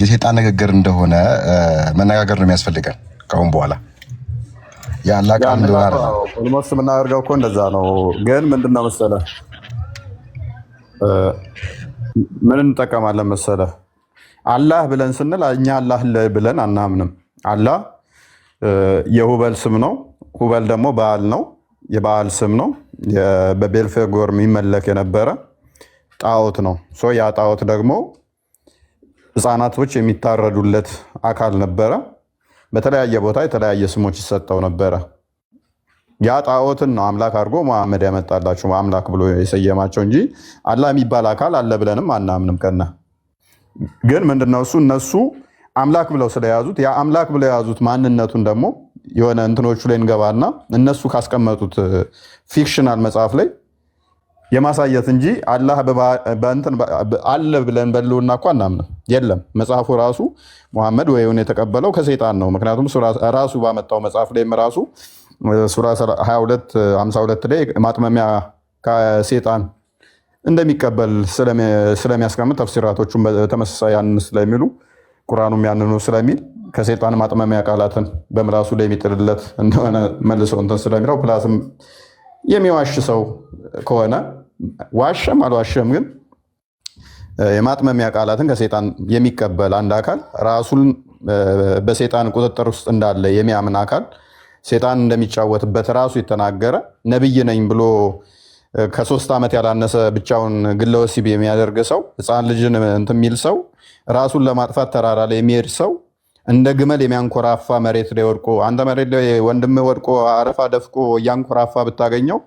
የሴጣን ንግግር እንደሆነ መነጋገር ነው የሚያስፈልገን። ከሁን በኋላ ያላ ቃል እንደሆነ ኦልሞስት የምናደርገው እኮ እንደዛ ነው። ግን ምንድነው መሰለህ ምን እንጠቀማለን መሰለህ? አላህ ብለን ስንል እኛ አላህ ብለን አናምንም። አላህ የሁበል ስም ነው። ሁበል ደግሞ በዓል ነው፣ የበዓል ስም ነው። በቤልፌጎር የሚመለክ የነበረ ጣዖት ነው። ያ ጣዖት ደግሞ ህፃናቶች የሚታረዱለት አካል ነበረ። በተለያየ ቦታ የተለያየ ስሞች ይሰጠው ነበረ። ያ ጣዖትን ነው አምላክ አድርጎ መሐመድ ያመጣላቸው አምላክ ብሎ የሰየማቸው እንጂ አላህ የሚባል አካል አለ ብለንም አናምንም። ከና ግን ምንድነው እነሱ አምላክ ብለው ስለያዙት ያ አምላክ ብለው የያዙት ማንነቱን ደግሞ የሆነ እንትኖቹ ላይ እንገባና እነሱ ካስቀመጡት ፊክሽናል መጽሐፍ ላይ የማሳየት እንጂ አላህ አለ ብለን በልውና እኮ አናምንም። የለም መጽሐፉ ራሱ መሐመድ ወይውን የተቀበለው ከሰይጣን ነው። ምክንያቱም ራሱ ባመጣው መጽሐፍ ላይም ራሱ ሱራ 22 52 ላይ ማጥመሚያ ከሴጣን እንደሚቀበል ስለሚያስቀምጥ ተፍሲራቶቹም በተመሳሳይ ያንን ስለሚሉ ቁርአኑም ያንኑ ስለሚል ከሰይጣን ማጥመሚያ ቃላትን በምላሱ ላይ የሚጥልለት እንደሆነ መልሰው እንትን ስለሚለው ፕላስም የሚዋሽ ሰው ከሆነ ዋሸም አልዋሸም ግን የማጥመሚያ ቃላትን ከሰይጣን የሚቀበል አንድ አካል ራሱን በሰይጣን ቁጥጥር ውስጥ እንዳለ የሚያምን አካል ሰይጣን እንደሚጫወትበት ራሱ የተናገረ ነብይ ነኝ ብሎ ከ3 ዓመት ያላነሰ ብቻውን ግለ ወሲብ የሚያደርግ ሰው ህፃን ልጅን እንትን የሚል ሰው ራሱን ለማጥፋት ተራራ ላይ የሚሄድ ሰው እንደ ግመል የሚያንኮራፋ መሬት ላይ ወድቆ አንተ መሬት ላይ ወንድም ወድቆ አረፋ ደፍቆ እያንኮራፋ ብታገኘው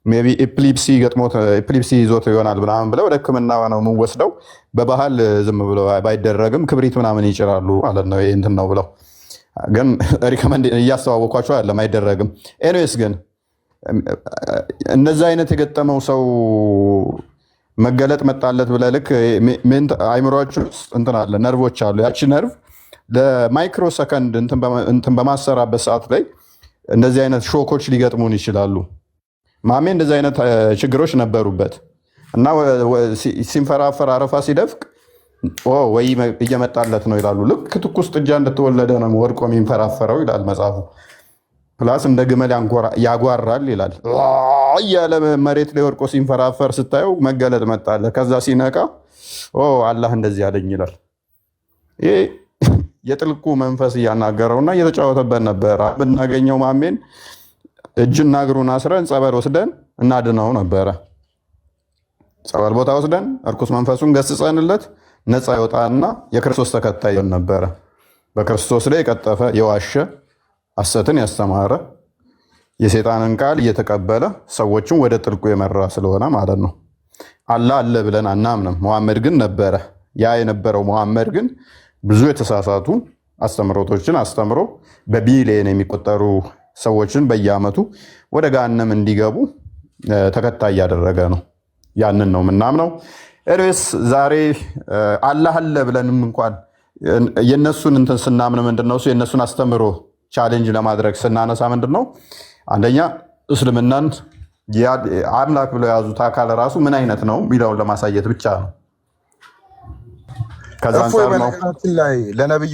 ሜቢ ኤፒሊፕሲ ገጥሞት ኤፒሊፕሲ ይዞት ይሆናል ምናምን ብለው ወደ ሕክምና ነው የምወስደው። በባህል ዝም ብሎ ባይደረግም ክብሪት ምናምን ይጭራሉ ማለት ነው። ይሄ እንትን ነው ብለው ግን ሪከመንድ እያስተዋወቋቸው አይደለም፣ አይደረግም። ኤኒዌይስ ግን እንደዛ አይነት የገጠመው ሰው መገለጥ መጣለት ብለህ ልክ አይምሮአችሁ ውስጥ እንትን አለ፣ ነርቮች አሉ። ያቺ ነርቭ ለማይክሮ ሰከንድ እንትን በማሰራበት ሰዓት ላይ እንደዚህ አይነት ሾኮች ሊገጥሙን ይችላሉ። ማሜ እንደዚህ አይነት ችግሮች ነበሩበት እና ሲንፈራፈር አረፋ ሲደፍቅ ወይ እየመጣለት ነው ይላሉ። ልክ ትኩስ ጥጃ እንደተወለደ ነው ወድቆ የሚንፈራፈረው ይላል መጽሐፉ። ፕላስ እንደ ግመል ያጓራል ይላል እያለ መሬት ላይ ወድቆ ሲንፈራፈር ስታየው መገለጥ መጣለት። ከዛ ሲነቃ አላህ እንደዚህ ያለኝ ይላል። ይህ የጥልቁ መንፈስ እያናገረውና እየተጫወተበት ነበር። ብናገኘው ማሜን እጅና እግሩን አስረን ጸበል ወስደን እናድነው ነበረ። ጸበል ቦታ ወስደን እርኩስ መንፈሱን ገስጸንለት ነፃ ይወጣና የክርስቶስ ተከታይ ነበረ። በክርስቶስ ላይ የቀጠፈ የዋሸ ሐሰትን ያስተማረ የሰይጣንን ቃል እየተቀበለ ሰዎችን ወደ ጥልቁ የመራ ስለሆነ ማለት ነው። አላህ አለ ብለን አናምንም። መሐመድ ግን ነበረ። ያ የነበረው መሐመድ ግን ብዙ የተሳሳቱ አስተምሮቶችን አስተምሮ በቢሊየን የሚቆጠሩ ሰዎችን በየዓመቱ ወደ ገሃነም እንዲገቡ ተከታይ እያደረገ ነው። ያንን ነው የምናምነው። ኤርዌስ ዛሬ አላህ አለ ብለንም እንኳን የነሱን እንትን ስናምን ምንድነው እሱ የነሱን አስተምሮ ቻሌንጅ ለማድረግ ስናነሳ ምንድነው አንደኛ እስልምናን አምላክ ብለው የያዙት አካል ራሱ ምን አይነት ነው የሚለውን ለማሳየት ብቻ ነው። በነገራችን ላይ ለነብዩ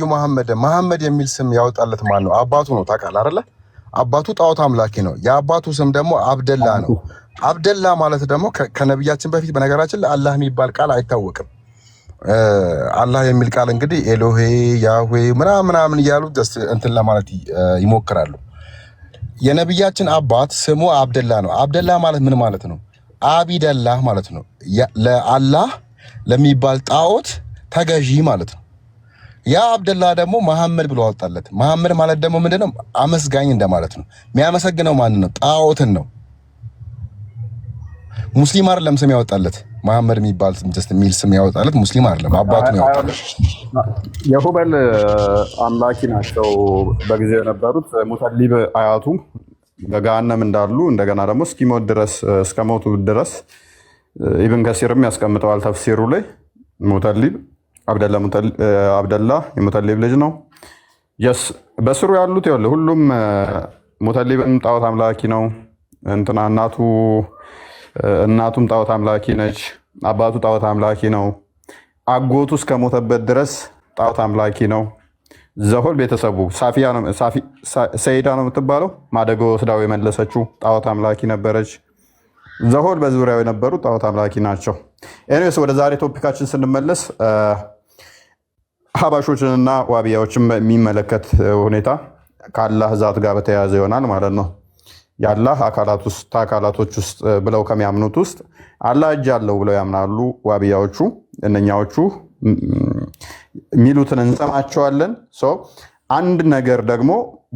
መሐመድ የሚል ስም ያወጣለት ማን ነው? አባቱ ነው። ታውቃለህ አይደለ? አባቱ ጣዖት አምላኪ ነው። የአባቱ ስም ደግሞ አብደላ ነው። አብደላ ማለት ደግሞ ከነብያችን በፊት በነገራችን ላይ አላህ የሚባል ቃል አይታወቅም። አላህ የሚል ቃል እንግዲህ ኤሎሄ ያህዌ ምናምን እያሉ እንትን ለማለት ይሞክራሉ። የነብያችን አባት ስሙ አብደላ ነው። አብደላ ማለት ምን ማለት ነው? አቢደላህ ማለት ነው። ለአላህ ለሚባል ጣዖት ተገዢ ማለት ነው። ያ አብደላ ደግሞ መሐመድ ብሎ አወጣለት። መሐመድ ማለት ደግሞ ምንድነው? አመስጋኝ እንደማለት ነው። የሚያመሰግነው ማን ነው? ጣዖትን ነው። ሙስሊም አይደለም ስም ያወጣለት። መሐመድ የሚባል የሚል ስም ያወጣለት ሙስሊም አይደለም፣ አባቱ ነው ያወጣለት። የሁበል አምላኪ ናቸው በጊዜው የነበሩት። ሙተሊብ አያቱ በገሃነም እንዳሉ እንደገና ደግሞ እስኪሞት ድረስ እስከ ሞቱ ድረስ ኢብን ከሲርም ያስቀምጠዋል ተፍሲሩ ላይ። ሙተሊብ አብደላ የሙተሊብ ልጅ ነው። በስሩ ያሉት ሁሉም ሙተሊብም ጣዖት አምላኪ ነው። እንትና እናቱም ጣዖት አምላኪ ነች። አባቱ ጣዖት አምላኪ ነው። አጎቱ እስከሞተበት ድረስ ጣዖት አምላኪ ነው። ዘሆል ቤተሰቡ ሰይዳ ነው የምትባለው ማደጎ ወስዳው የመለሰችው ጣዖት አምላኪ ነበረች። ዘሆል በዙሪያው የነበሩ ጣዖት አምላኪ ናቸው። ኤኒዌይስ ወደ ዛሬ ቶፒካችን ስንመለስ ሀባሾችንና ዋቢያዎችን የሚመለከት ሁኔታ ከአላህ ዛት ጋር በተያያዘ ይሆናል ማለት ነው። የአላህ አካላቶች ውስጥ ብለው ከሚያምኑት ውስጥ አላህ እጅ አለው ብለው ያምናሉ ዋቢያዎቹ። እነኛዎቹ የሚሉትን እንሰማቸዋለን። አንድ ነገር ደግሞ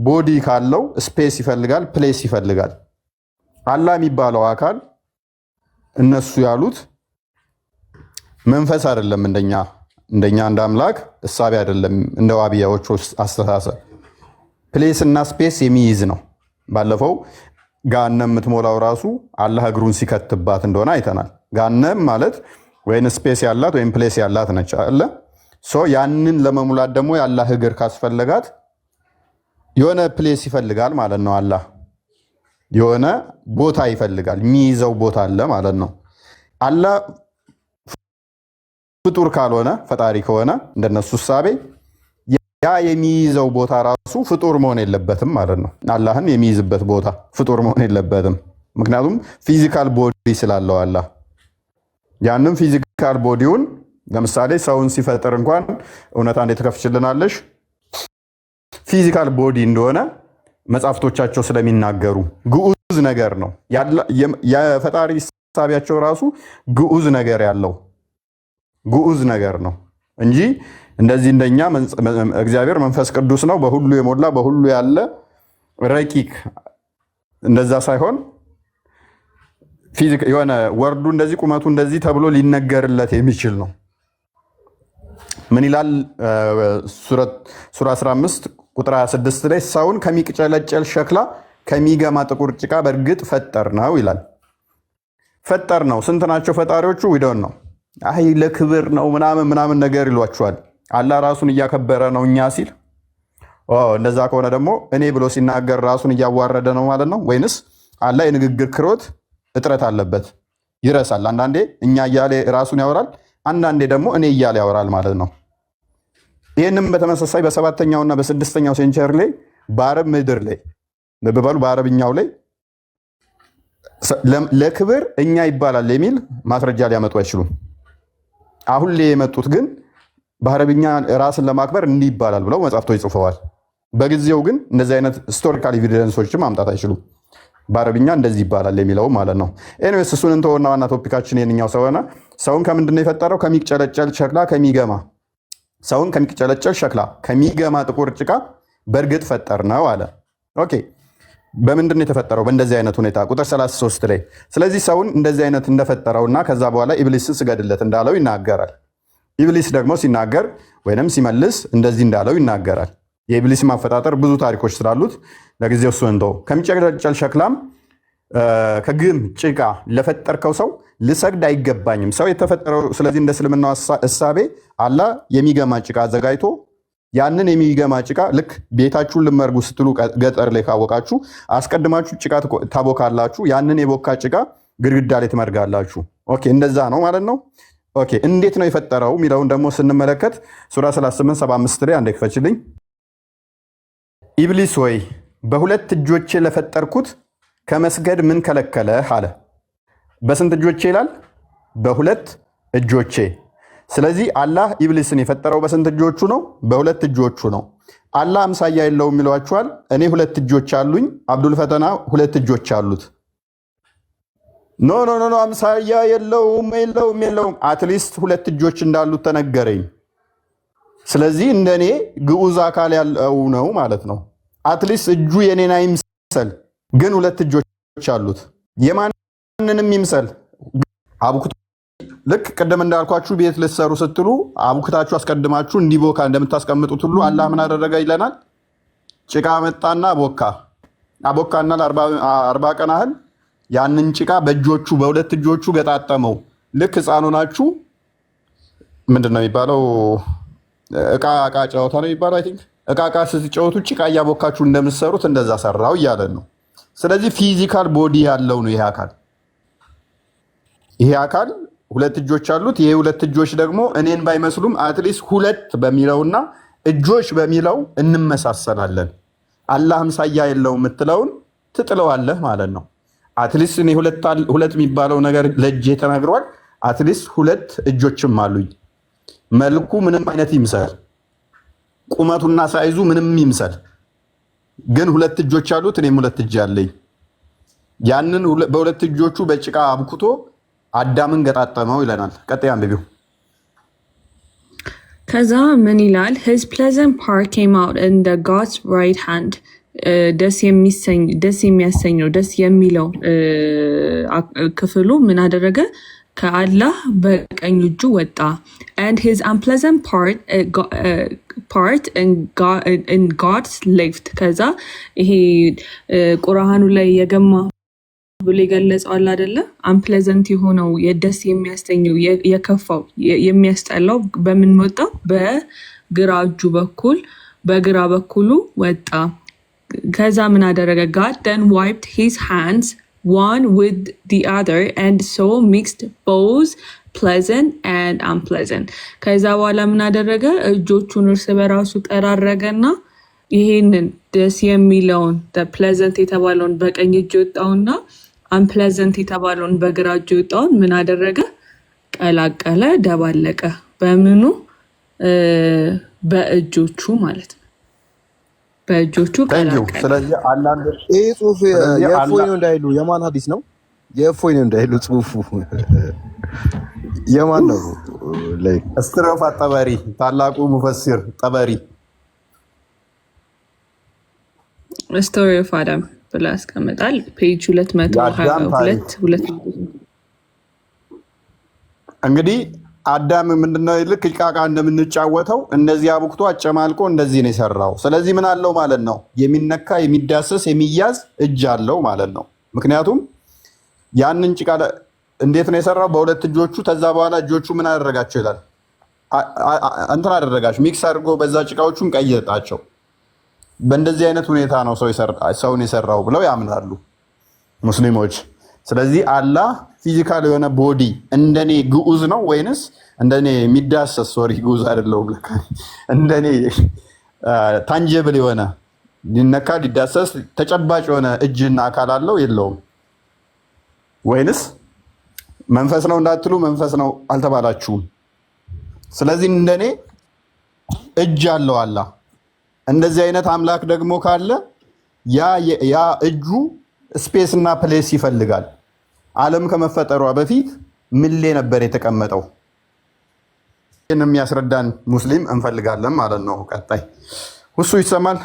ቦዲ ካለው ስፔስ ይፈልጋል፣ ፕሌስ ይፈልጋል። አላህ የሚባለው አካል እነሱ ያሉት መንፈስ አይደለም፣ እንደኛ እንደ አምላክ እሳቤ አይደለም። እንደ ዋቢያዎቹ አስተሳሰብ ፕሌስ እና ስፔስ የሚይዝ ነው። ባለፈው ገሃነም የምትሞላው ራሱ አላህ እግሩን ሲከትባት እንደሆነ አይተናል። ገሃነም ማለት ወይም ስፔስ ያላት ወይም ፕሌስ ያላት ነች አለ። ያንን ለመሙላት ደግሞ የአላህ እግር ካስፈለጋት የሆነ ፕሌስ ይፈልጋል ማለት ነው። አላህ የሆነ ቦታ ይፈልጋል፣ የሚይዘው ቦታ አለ ማለት ነው። አላህ ፍጡር ካልሆነ ፈጣሪ ከሆነ እንደነሱ እሳቤ ያ የሚይዘው ቦታ ራሱ ፍጡር መሆን የለበትም ማለት ነው። አላህን የሚይዝበት ቦታ ፍጡር መሆን የለበትም። ምክንያቱም ፊዚካል ቦዲ ስላለው አላህ ያንን ፊዚካል ቦዲውን ለምሳሌ ሰውን ሲፈጥር እንኳን እውነታ እንዴት ከፍችልናለሽ ፊዚካል ቦዲ እንደሆነ መጽሐፍቶቻቸው ስለሚናገሩ ግዑዝ ነገር ነው። የፈጣሪ ሳቢያቸው ራሱ ግዑዝ ነገር ያለው ግዑዝ ነገር ነው እንጂ እንደዚህ እንደኛ እግዚአብሔር መንፈስ ቅዱስ ነው በሁሉ የሞላ በሁሉ ያለ ረቂቅ እንደዛ ሳይሆን ፊዚክ የሆነ ወርዱ እንደዚህ ቁመቱ እንደዚህ ተብሎ ሊነገርለት የሚችል ነው። ምን ይላል ሱራ 15 ቁጥር 26 ላይ ሰውን ከሚቅጨለጨል ሸክላ ከሚገማ ጥቁር ጭቃ በእርግጥ ፈጠር ነው ይላል። ፈጠር ነው። ስንት ናቸው ፈጣሪዎቹ? ዊዶን ነው። አይ ለክብር ነው ምናምን ነገር ይሏቸዋል። አላህ ራሱን እያከበረ ነው እኛ ሲል እንደዛ ከሆነ ደግሞ እኔ ብሎ ሲናገር ራሱን እያዋረደ ነው ማለት ነው ወይንስ አላህ የንግግር ክሮት እጥረት አለበት? ይረሳል። አንዳንዴ እኛ እያለ ራሱን ያወራል፣ አንዳንዴ ደግሞ እኔ እያለ ያወራል ማለት ነው። ይህንም በተመሳሳይ በሰባተኛውና በስድስተኛው ሴንቸሪ ላይ በአረብ ምድር ላይ በባሉ በአረብኛው ላይ ለክብር እኛ ይባላል የሚል ማስረጃ ሊያመጡ አይችሉም። አሁን ላይ የመጡት ግን በአረብኛ ራስን ለማክበር እንዲህ ይባላል ብለው መጽሐፍቶች ጽፈዋል። በጊዜው ግን እንደዚህ አይነት ሂስቶሪካል ኤቪደንሶችም ማምጣት አይችሉም። በአረብኛ እንደዚህ ይባላል የሚለው ማለት ነው። ኤኒዌይስ እሱን እንተውና ዋና ቶፒካችን የኛው ሰውና ሰውን ከምንድን ነው የፈጠረው? ከሚቅጨለጨል ሸክላ ከሚገማ ሰውን ከሚቅጨለጨል ሸክላ ከሚገማ ጥቁር ጭቃ በእርግጥ ፈጠር ነው አለ። ኦኬ በምንድን ነው የተፈጠረው? በእንደዚህ አይነት ሁኔታ ቁጥር 33 ላይ ስለዚህ ሰውን እንደዚህ አይነት እንደፈጠረውና ከዛ በኋላ ኢብሊስን ስገድለት እንዳለው ይናገራል። ኢብሊስ ደግሞ ሲናገር ወይንም ሲመልስ እንደዚህ እንዳለው ይናገራል። የኢብሊስ ማፈጣጠር ብዙ ታሪኮች ስላሉት ለጊዜው እሱ እንተው። ከሚጨለጨል ሸክላም ከግም ጭቃ ለፈጠርከው ሰው ልሰግድ አይገባኝም። ሰው የተፈጠረው ስለዚህ እንደ እስልምናው እሳቤ አላህ የሚገማ ጭቃ አዘጋጅቶ ያንን የሚገማ ጭቃ ልክ ቤታችሁን ልመርጉ ስትሉ ገጠር ላይ ካወቃችሁ አስቀድማችሁ ጭቃ ታቦካላችሁ። ያንን የቦካ ጭቃ ግድግዳ ላይ ትመርጋላችሁ። ኦኬ እንደዛ ነው ማለት ነው። ኦኬ እንዴት ነው የፈጠረው የሚለውን ደግሞ ስንመለከት ሱራ 38:75 ላይ አንዴ ክፈችልኝ። ኢብሊስ ወይ በሁለት እጆቼ ለፈጠርኩት ከመስገድ ምን ከለከለህ አለ። በስንት እጆቼ ይላል? በሁለት እጆቼ። ስለዚህ አላህ ኢብሊስን የፈጠረው በስንት እጆቹ ነው? በሁለት እጆቹ ነው። አላህ አምሳያ የለውም ይሏቸዋል። እኔ ሁለት እጆች አሉኝ፣ አብዱል ፈተና ሁለት እጆች አሉት። ኖ አምሳያ የለውም። አትሊስት ሁለት እጆች እንዳሉት ተነገረኝ። ስለዚህ እንደኔ ግዑዝ አካል ያለው ነው ማለት ነው። አትሊስት እጁ የኔን አይምሰል፣ ግን ሁለት እጆች አሉት። የማንንም ይምሰል አቡክቶ ልክ ቅድም እንዳልኳችሁ ቤት ልትሰሩ ስትሉ አቡክታችሁ አስቀድማችሁ እንዲቦካ እንደምታስቀምጡት ሁሉ አላህ ምን አደረገ ይለናል? ጭቃ መጣና አቦካና ለ40 ቀን ያህል ያንን ጭቃ በእጆቹ በሁለት እጆቹ ገጣጠመው። ልክ ህፃኑ ናችሁ ምንድን ነው የሚባለው? እቃ ጨዋታ ነው የሚባለው። አይ ቲንክ እቃ ስትጫወቱ ጭቃ እያቦካችሁ እንደምትሰሩት እንደዛ ሰራው እያለን ነው። ስለዚህ ፊዚካል ቦዲ ያለው ነው ይሄ አካል። ይሄ አካል ሁለት እጆች አሉት። ይሄ ሁለት እጆች ደግሞ እኔን ባይመስሉም አትሊስት ሁለት በሚለውና እጆች በሚለው እንመሳሰላለን። አላህ አምሳያ የለውም የምትለውን ትጥለዋለህ ማለት ነው። አትሊስት እኔ ሁለት የሚባለው ነገር ለእጄ ተነግሯል። አትሊስት ሁለት እጆችም አሉኝ። መልኩ ምንም አይነት ይምሰል፣ ቁመቱና ሳይዙ ምንም ይምሰል፣ ግን ሁለት እጆች አሉት። እኔም ሁለት እጅ አለኝ። ያንን በሁለት እጆቹ በጭቃ አብኩቶ አዳምን ገጣጠመው ይለናል። ቀጣይ አንብቢው። ከዛ ምን ይላል? his pleasant part came out in the God's right hand ደስ የሚያሰኘው ደስ የሚለው ክፍሉ ምን አደረገ? ከአላህ በቀኝ እጁ ወጣ። and his unpleasant part in God's left። ከዛ ይሄ ቁርአኑ ላይ የገማ ብሎ የገለጸዋል አይደለ? አንፕሌዘንት የሆነው የደስ የሚያሰኘው የከፋው የሚያስጠላው በምን ወጣ? በግራ እጁ በኩል በግራ በኩሉ ወጣ። ከዛ ምን አደረገ? God then wiped his hands one with the other and so mixed both pleasant and unpleasant. ከዛ በኋላ ምን አደረገ? እጆቹን እርስ በራሱ ጠራረገና ይሄንን ደስ የሚለውን pleasant የተባለውን በቀኝ እጁ ወጣውና unpleasant የተባለውን በግራ እጁ ወጣውን ምን አደረገ? ቀላቀለ፣ ደባለቀ። በምኑ? በእጆቹ ማለት ነው። በእጆቹ ቀላቀለ። ስለዚህ አንዳንድ ይሄ ጽሁፍ የእፎይ ነው እንዳይሉ የማን ሐዲስ ነው? የእፎይ ነው እንዳይሉ ጽሁፉ የማን ነው? እስትረፋ ጠበሪ፣ ታላቁ ሙፈሲር ጠበሪ ስቶሪ ኦፍ አዳም ብላ ያስቀምጣል። ፔጅ 222 እንግዲህ አዳም ምንድነው ልክ ጭቃቃ እንደምንጫወተው እንደዚህ አቡክቶ አጨማልቆ እንደዚህ ነው የሰራው። ስለዚህ ምን አለው ማለት ነው? የሚነካ የሚዳሰስ የሚያዝ እጅ አለው ማለት ነው። ምክንያቱም ያንን ጭቃ እንዴት ነው የሰራው? በሁለት እጆቹ። ከዛ በኋላ እጆቹ ምን አደረጋቸው ይላል? እንትን አደረጋቸው፣ ሚክስ አድርጎ በዛ ጭቃዎቹን ቀየጣቸው። በእንደዚህ አይነት ሁኔታ ነው ሰውን የሰራው ብለው ያምናሉ ሙስሊሞች። ስለዚህ አላህ ፊዚካል የሆነ ቦዲ እንደኔ ግዑዝ ነው ወይንስ እንደኔ የሚዳሰስ ግዑዝ አይደለም፣ እንደኔ ታንጀብል የሆነ ሊነካ ሊዳሰስ ተጨባጭ የሆነ እጅና አካል አለው የለውም? ወይንስ መንፈስ ነው እንዳትሉ መንፈስ ነው አልተባላችሁም። ስለዚህ እንደኔ እጅ አለው አላህ። እንደዚህ አይነት አምላክ ደግሞ ካለ ያ እጁ ስፔስ እና ፕሌስ ይፈልጋል። ዓለም ከመፈጠሯ በፊት ምን ላይ ነበር የተቀመጠው? ይህን የሚያስረዳን ሙስሊም እንፈልጋለን ማለት ነው። ቀጣይ ሁሱ ይሰማል።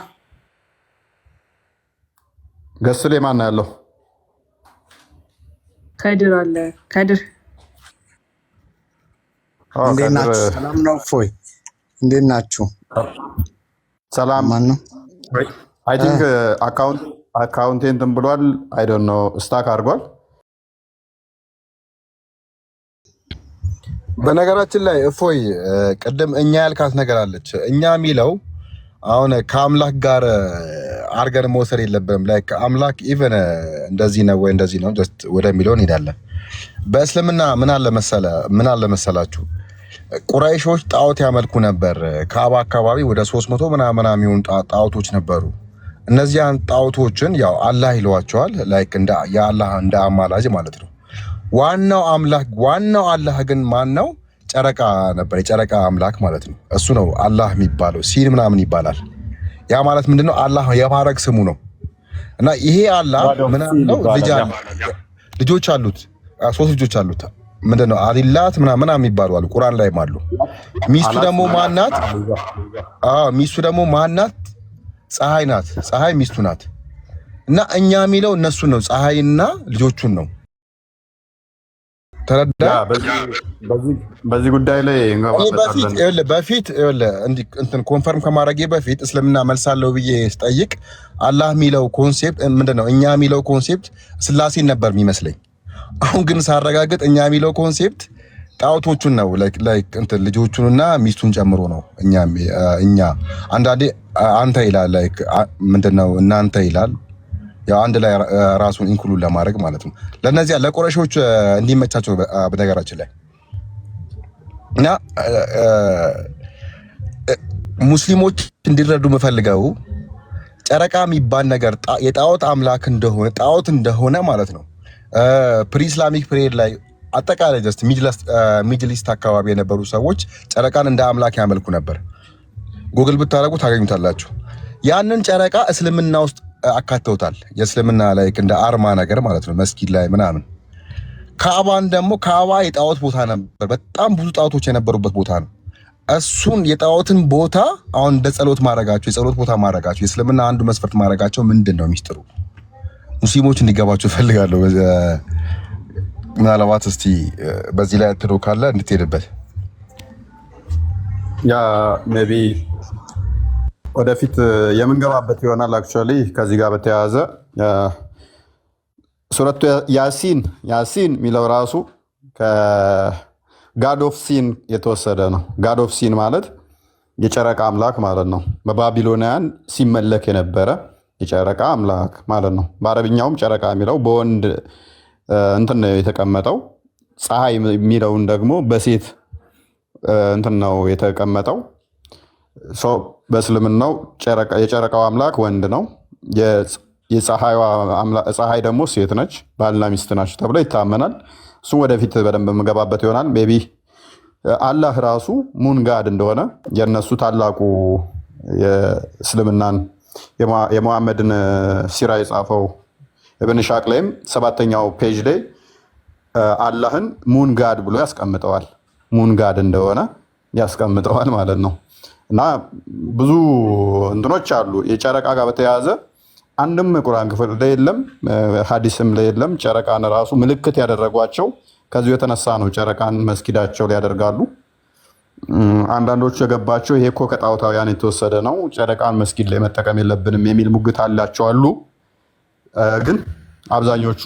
ገስ ላይ ማን ያለው? ከድር አለ። ከድር እንዴት ናችሁ? ሰላም ነው? እፎይ እንዴት ናችሁ? ሰላም። ማን ነው? አይ ቲንክ አካውንቴንትን ብሏል። አይ ዶንት ኖ ስታክ አድርጓል። በነገራችን ላይ እፎይ ቅድም እኛ ያልካት ነገር አለች። እኛ የሚለው አሁን ከአምላክ ጋር አርገን መውሰድ የለብንም። ላይ አምላክ ኢቨን እንደዚህ ነው ወይ እንደዚህ ነው ጀስት ወደሚለው እንሄዳለን። በእስልምና ምን አለ መሰላችሁ? ቁረይሾች ጣዖት ያመልኩ ነበር። ካባ አካባቢ ወደ 300 ምናምን የሚሆኑ ጣዖቶች ነበሩ። እነዚያን ጣዖቶችን ያው አላህ ይለዋቸዋል። ላይክ እንደ የአላህ እንደ አማላጅ ማለት ነው። ዋናው አላህ ግን ማን ነው? ጨረቃ ነበር፣ የጨረቃ አምላክ ማለት ነው። እሱ ነው አላህ የሚባለው። ሲን ምናምን ይባላል። ያ ማለት ምንድነው? አላህ የማረግ ስሙ ነው። እና ይሄ አላህ ምናምን ነው። ልጆች አሉት፣ 3 ልጆች አሉት። ምንድነው? አሊላት ምናምን የሚባሉ አሉ፣ ቁርአን ላይም አሉ። ሚስቱ ደግሞ ማናት? ፀሐይ ናት። ፀሐይ ሚስቱ ናት። እና እኛ የሚለው እነሱ ነው፣ ፀሐይና ልጆቹን ነው። ተረዳ? በዚህ ጉዳይ ላይ በፊት እንትን ኮንፈርም ከማድረጌ በፊት እስልምና መልሳለሁ ብዬ ስጠይቅ አላህ የሚለው ኮንሴፕት ምንድነው? እኛ የሚለው ኮንሴፕት ስላሴን ነበር የሚመስለኝ። አሁን ግን ሳረጋግጥ እኛ የሚለው ኮንሴፕት ጣዖቶቹን ነው፣ እንትን ልጆቹንና ሚስቱን ጨምሮ ነው። እኛ አንዳንዴ አንተ ይላል፣ ምንድነው እናንተ ይላል። ያው አንድ ላይ ራሱን ኢንክሉድ ለማድረግ ማለት ነው። ለነዚያ ለቁረሾች እንዲመቻቸው በነገራችን ላይ እና ሙስሊሞች እንዲረዱ የምፈልገው ጨረቃ የሚባል ነገር የጣዖት አምላክ እንደሆነ ጣዖት እንደሆነ ማለት ነው። ፕሪኢስላሚክ ፒሪየድ ላይ አጠቃላይ ጀስት ሚድል ኢስት አካባቢ የነበሩ ሰዎች ጨረቃን እንደ አምላክ ያመልኩ ነበር። ጉግል ብታደርጉ ታገኙታላችሁ። ያንን ጨረቃ እስልምና ውስጥ አካተውታል። የእስልምና ላይ እንደ አርማ ነገር ማለት ነው፣ መስጊድ ላይ ምናምን። ካዕባን ደግሞ ካዕባ የጣዖት ቦታ ነበር። በጣም ብዙ ጣዖቶች የነበሩበት ቦታ ነው። እሱን የጣዖትን ቦታ አሁን እንደ ጸሎት ማድረጋቸው፣ የጸሎት ቦታ ማድረጋቸው፣ የእስልምና አንዱ መስፈርት ማድረጋቸው ምንድን ነው ሚስጥሩ? ሙስሊሞች እንዲገባቸው እፈልጋለሁ። ምናልባት እስቲ በዚህ ላይ አትሮ ካለ እንድትሄድበት። ያ ሜቢ ወደፊት የምንገባበት ይሆናል። አክቹዋሊ ከዚህ ጋር በተያያዘ ሱረቱ ያሲን የሚለው ራሱ ከጋድ ኦፍ ሲን የተወሰደ ነው። ጋድ ኦፍ ሲን ማለት የጨረቃ አምላክ ማለት ነው። በባቢሎናውያን ሲመለክ የነበረ የጨረቃ አምላክ ማለት ነው። በአረብኛውም ጨረቃ የሚለው በወንድ እንትን ነው የተቀመጠው። ፀሐይ የሚለውን ደግሞ በሴት እንትን ነው የተቀመጠው። በእስልምናው የጨረቃው አምላክ ወንድ ነው። ፀሐይ ደግሞ ሴት ነች። ባልና ሚስት ናቸው ተብሎ ይታመናል። እሱም ወደፊት በደንብ የምገባበት ይሆናል። ሜይ ቢ አላህ ራሱ ሙን ጋድ እንደሆነ የእነሱ ታላቁ የእስልምናን የሙሐመድን ሲራ የጻፈው እብን ሻቅ ላይም 7ኛው ፔጅ ላይ አላህን ሙን ጋድ ብሎ ያስቀምጠዋል። ሙን ጋድ እንደሆነ ያስቀምጠዋል ማለት ነው። እና ብዙ እንትኖች አሉ የጨረቃ ጋር በተያያዘ አንድም ቁርአን ክፍል ላይ የለም፣ ሐዲስም ላይ የለም። ጨረቃን ራሱ ምልክት ያደረጓቸው ከዚሁ የተነሳ ነው። ጨረቃን መስጊዳቸው ላይ ያደርጋሉ። አንዳንዶቹ የገባቸው ይሄ እኮ ከጣዖታውያን የተወሰደ ነው፣ ጨረቃን መስጊድ ላይ መጠቀም የለብንም የሚል ሙግት አላቸው አሉ። ግን አብዛኞቹ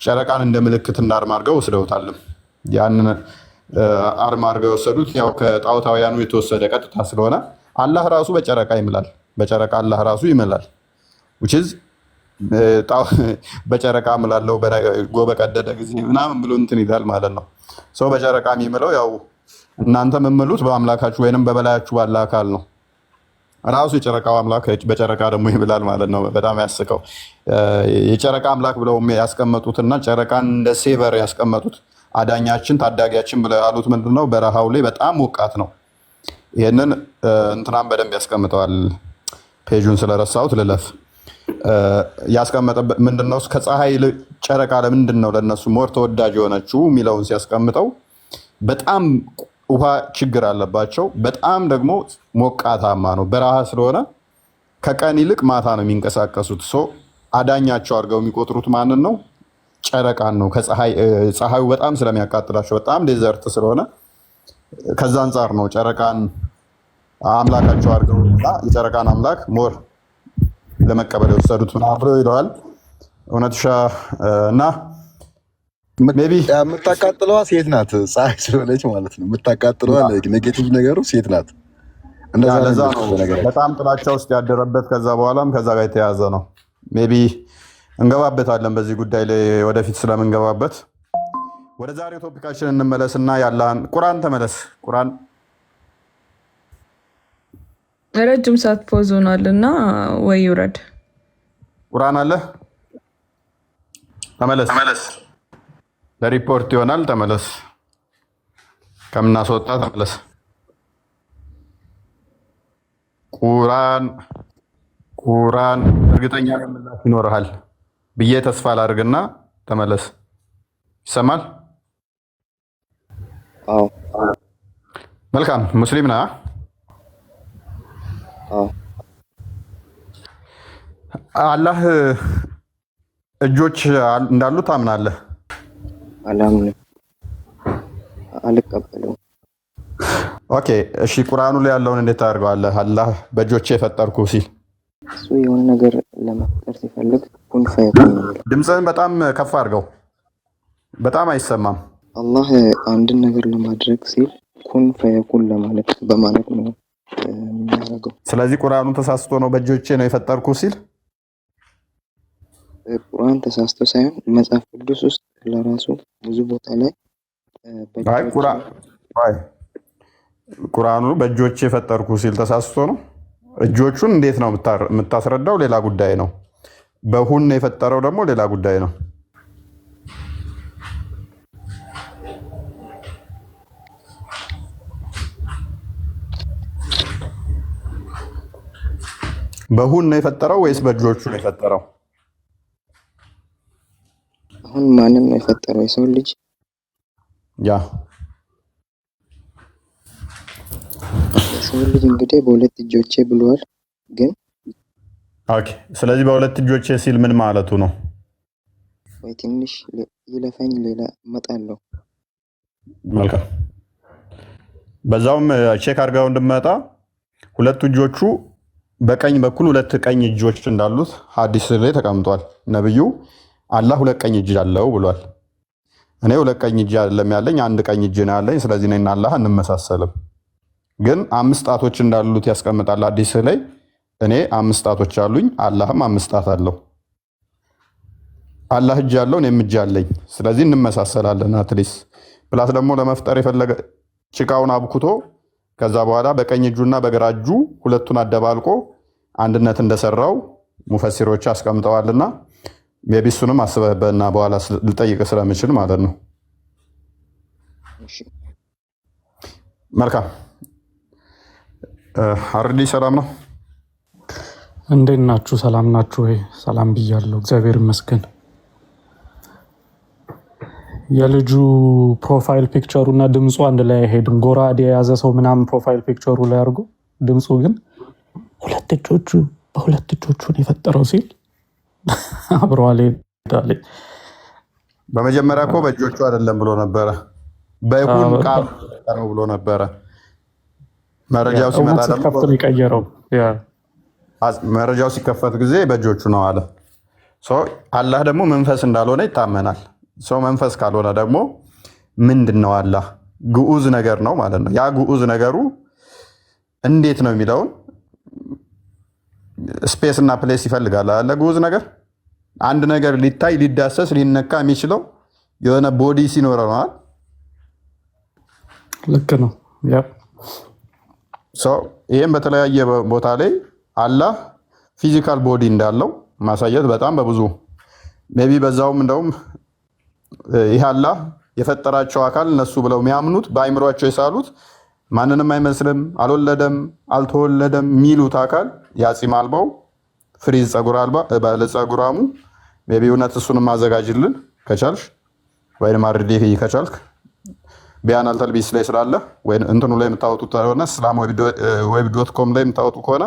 ጨረቃን እንደ ምልክት እና አርማ አድርገው ወስደውታልም። ያንን አርማ አድርገው የወሰዱት ያው ከጣዖታውያኑ የተወሰደ ቀጥታ ስለሆነ አላህ ራሱ በጨረቃ ይምላል። በጨረቃ አላህ ራሱ ይምላል። በጨረቃ ምላለው ጎበቀደደ ጊዜ ምናምን ብሎ እንትን ይላል ማለት ነው። ሰው በጨረቃ የሚምለው ያው እናንተ የምምሉት በአምላካችሁ ወይንም በበላያችሁ ባለ አካል ነው። ራሱ የጨረቃው አምላክ በጨረቃ ደግሞ ይምላል ማለት ነው። በጣም ያስቀው የጨረቃ አምላክ ብለው ያስቀመጡትና ጨረቃን እንደ ሴቨር ያስቀመጡት አዳኛችን ታዳጊያችን ብለው ያሉት ምንድነው? በረሃው ላይ በጣም ሞቃት ነው። ይህንን እንትናም በደንብ ያስቀምጠዋል። ፔጁን ስለረሳሁት ልለፍ። ያስቀመጠበት ምንድነው? ከፀሐይ ጨረቃ ለምንድን ነው ለእነሱ ሞር ተወዳጅ የሆነችው የሚለውን ሲያስቀምጠው በጣም ውሃ ችግር አለባቸው። በጣም ደግሞ ሞቃታማ ነው። በረሃ ስለሆነ ከቀን ይልቅ ማታ ነው የሚንቀሳቀሱት። አዳኛቸው አድርገው የሚቆጥሩት ማንን ነው? ጨረቃን ነው። ፀሐዩ በጣም ስለሚያቃጥላቸው በጣም ዴዘርት ስለሆነ ከዛ አንጻር ነው ጨረቃን አምላካቸው አድርገው የጨረቃን አምላክ ሞር ለመቀበል የወሰዱት ምናምን ብሎ ይለዋል። እውነትሻ እና የምታቃጥለዋ ሴት ናት፣ ፀሐይ ስለሆነች ማለት ነው። የምታቃጥለዋ ኔጌቲቭ ነገሩ ሴት ናት። ለዛ ነው በጣም ጥላቻ ውስጥ ያደረበት። ከዛ በኋላም ከዛ ጋር የተያያዘ ነው። ሜይ ቢ እንገባበታለን በዚህ ጉዳይ ላይ ወደፊት ስለምንገባበት። ወደ ዛሬው ቶፒካችን እንመለስና ያለህን ቁርአን ተመለስ። ቁርአን ረጅም ሰዓት ፖዝ ሆኗል እና ወይ ይውረድ። ቁርአን አለ ተመለስ። ለሪፖርት ይሆናል። ተመለስ። ከምናስወጣ ተመለስ። ቁርአን እርግጠኛ ምላሽ ይኖርሃል ብዬ ተስፋ ላድርግና ተመለስ። ይሰማል? አዎ። መልካም። ሙስሊም ነህ? አዎ። አላህ እጆች እንዳሉ ታምናለህ? አላምንም፣ አልቀበለውም። ኦኬ፣ እሺ። ቁርአኑ ላይ ያለውን እንዴት ታደርገዋለህ? አላህ በእጆቼ የፈጠርኩ ሲል እሱ የሆነ ነገር ለመፍጠር ሲፈልግ ኩን ፈየኩን ነው። ድምፅህን በጣም ከፍ አድርገው፣ በጣም አይሰማም። አላህ አንድን ነገር ለማድረግ ሲል ኩን ፈየኩን ለማለት በማለት ነው የሚያደርገው። ስለዚህ ቁርአኑ ተሳስቶ ነው በእጆቼ ነው የፈጠርኩ ሲል? ቁርአን ተሳስቶ ሳይሆን መጽሐፍ ቅዱስ ውስጥ ለራሱ ብዙ ቦታ ላይ ቁርአኑ በእጆቼ የፈጠርኩ ሲል ተሳስቶ ነው። እጆቹን እንዴት ነው የምታስረዳው? ሌላ ጉዳይ ነው። በሁን የፈጠረው ደግሞ ሌላ ጉዳይ ነው። በሁን ነው የፈጠረው ወይስ በእጆቹ ነው የፈጠረው? አሁን ማንን ነው የፈጠረው? የሰው ልጅ ያ የሰው ልጅ እንግዲህ በሁለት እጆቼ ብለዋል። ግን ኦኬ፣ ስለዚህ በሁለት እጆቼ ሲል ምን ማለቱ ነው? ወይ ትንሽ ይለፈኝ፣ ሌላ እመጣለሁ። መልካም። በዛውም ቼክ አድርገው እንድመጣ ሁለቱ እጆቹ በቀኝ በኩል ሁለት ቀኝ እጆች እንዳሉት ሐዲስ ላይ ተቀምጧል። ነብዩ አላህ ሁለት ቀኝ እጅ አለው ብሏል። እኔ ሁለት ቀኝ እጅ አይደለም ያለኝ አንድ ቀኝ እጅ ነው ያለኝ። ስለዚህ እኔና አላህ እንመሳሰልም። ግን 5 ጣቶች እንዳሉት ያስቀምጣል ሐዲስ ላይ። እኔ 5 ጣቶች አሉኝ፣ አላህም 5 ጣት አለው። አላህ እጅ አለው፣ እኔም እጅ አለኝ። ስለዚህ እንመሳሰላለን። አትሊስ ፕላስ ደግሞ ለመፍጠር የፈለገ ጭቃውን አብኩቶ ከዛ በኋላ በቀኝ እጁና በግራ እጁ ሁለቱን አደባልቆ አንድነት እንደሰራው ሙፈሲሮች አስቀምጠዋልና ሜቢ እሱንም አስበህበትና በኋላ ልጠይቅ ስለምችል ማለት ነው። መልካም አርዲ ሰላም ነው። እንዴት ናችሁ? ሰላም ናችሁ ወይ? ሰላም ብያለሁ፣ እግዚአብሔር ይመስገን። የልጁ ፕሮፋይል ፒክቸሩ እና ድምፁ አንድ ላይ አይሄድም። ጎራዴ የያዘ ሰው ምናምን ፕሮፋይል ፒክቸሩ ላይ አድርጎ ድምፁ ግን በሁለት እጆቹን የፈጠረው ሲል አብረዋል ሄዳለ። በመጀመሪያ እኮ በእጆቹ አይደለም ብሎ ነበረ፣ በይሁን ቃል ነው ብሎ ነበረ። መረጃው ሲመጣ ደግሞ የቀየረው መረጃው ሲከፈት ጊዜ በእጆቹ ነው አለ። አላህ ደግሞ መንፈስ እንዳልሆነ ይታመናል። ሰው መንፈስ ካልሆነ ደግሞ ምንድን ነው? አላህ ግዑዝ ነገር ነው ማለት ነው። ያ ግዑዝ ነገሩ እንዴት ነው የሚለውን ስፔስ እና ፕሌስ ይፈልጋል አለ። ግዑዝ ነገር አንድ ነገር ሊታይ ሊዳሰስ ሊነካ የሚችለው የሆነ ቦዲ ሲኖረው ነው። ልክ ነው። ይህም በተለያየ ቦታ ላይ አላህ ፊዚካል ቦዲ እንዳለው ማሳየት በጣም በብዙ ሜይ ቢ በዛውም እንደውም ይህ አላህ የፈጠራቸው አካል እነሱ ብለው የሚያምኑት በአይምሯቸው የሳሉት ማንንም አይመስልም፣ አልወለደም፣ አልተወለደም የሚሉት አካል የአፂም አልባው ፍሪዝ ባለፀጉራሙ ሜይ ቢ እውነት እሱንም ማዘጋጅልን ከቻልሽ ወይም አርዴ ከቻልክ ቢያን አልተልቢስ ላይ ስላለ ወይ እንትኑ ላይ የምታወጡት ከሆነ እስላም ዌብ ዶት ኮም ላይ የምታወጡ ከሆነ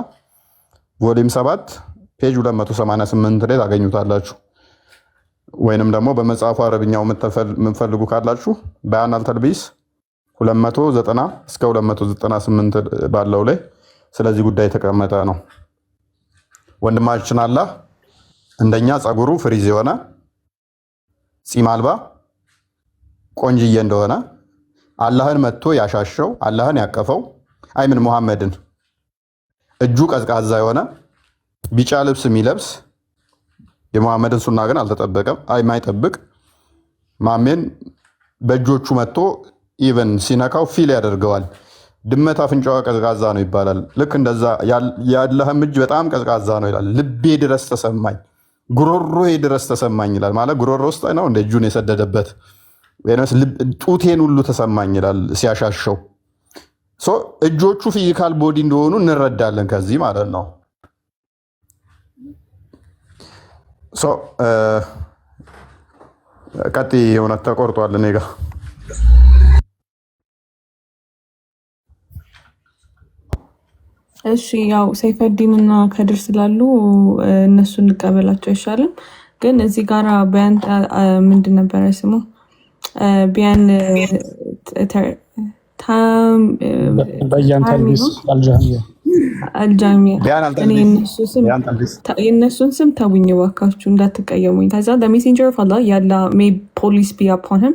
ቮሊም 7 ፔጅ 288 ላይ ታገኙታላችሁ። ወይንም ደግሞ በመጽሐፉ አረብኛው የምትፈልጉ ካላችሁ ቢያን አልተልቢስ 290 እስከ 298 ባለው ላይ ስለዚህ ጉዳይ የተቀመጠ ነው። ወንድማችን አላህ እንደኛ ጸጉሩ ፍሪዝ የሆነ ፂም አልባ ቆንጅዬ እንደሆነ አላህን መጥቶ ያሻሸው አላህን ያቀፈው አይምን ሙሐመድን እጁ ቀዝቃዛ የሆነ ቢጫ ልብስ የሚለብስ የሙሐመድን ሱና ግን አልተጠበቀም የማይጠብቅ ማሜን በእጆቹ መጥቶ ኢቨን ሲነካው ፊል ያደርገዋል። ድመት አፍንጫዋ ቀዝቃዛ ነው ይባላል። ልክ እንደዛ የአላህም እጅ በጣም ቀዝቃዛ ነው ይላል። ልቤ ድረስ ተሰማኝ፣ ጉሮሮዬ ድረስ ተሰማኝ ይላል። ማለት ጉሮሮ ውስጥ ነው እንደ እጁን የሰደደበት ጡቴን ሁሉ ተሰማኝ ይላል ሲያሻሸው። እጆቹ ፊዚካል ቦዲ እንደሆኑ እንረዳለን ከዚህ ማለት ነው። ቀጥይ እውነት ተቆርጧል እኔ ጋ። እሺ ያው ሰይፈዲን እና ከድር ስላሉ እነሱ እንቀበላቸው አይሻልም? ግን እዚህ ጋራ ቢያን ምንድን ነበረ ስሙ? ቢያን አልጃሚያ የእነሱን ስም ተውኝ እባካችሁ እንዳትቀየሙኝ። ከዛ ሜሴንጀር ኦፍ አላህ ያላ ሜይ ፖሊስ ቢ አፖን ህም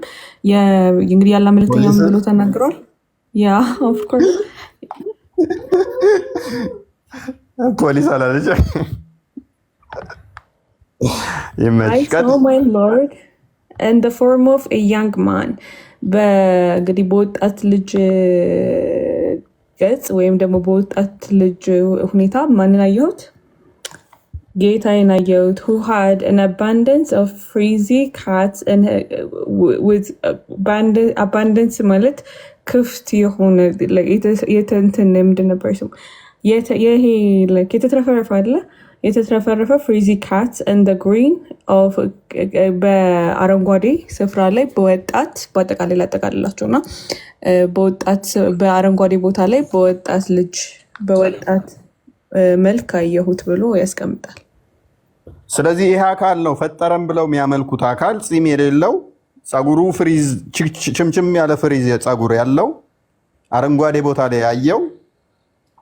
እንግዲህ ያላ መልእክተኛ ምን ብሎ ተናግሯል? ያ ኦፍኮርስ ፖሊስ አላለች። I saw my Lord in the form of a young man በእንግዲህ በወጣት ልጅ ገጽ ወይም ደግሞ በወጣት ልጅ ሁኔታ ማንን አየሁት? ጌታዬን አየሁት። who had an abundance of frizzy cats and with abundance ማለት ክፍት የሆነ የተንትን ምንድን ነበር ስሙ? ይሄ የተትረፈረፈ አለ የተትረፈረፈ ፍሪዚ ካት እንደ ግሪን በአረንጓዴ ስፍራ ላይ በወጣት በአጠቃላይ ላጠቃልላቸው እና በወጣት በአረንጓዴ ቦታ ላይ በወጣት ልጅ በወጣት መልክ አየሁት ብሎ ያስቀምጣል። ስለዚህ ይህ አካል ነው ፈጠረን ብለው የሚያመልኩት አካል ፂም የሌለው ጸጉሩ ፍሪዝ ችምችም ያለ ፍሪዝ ጸጉር ያለው አረንጓዴ ቦታ ላይ ያየው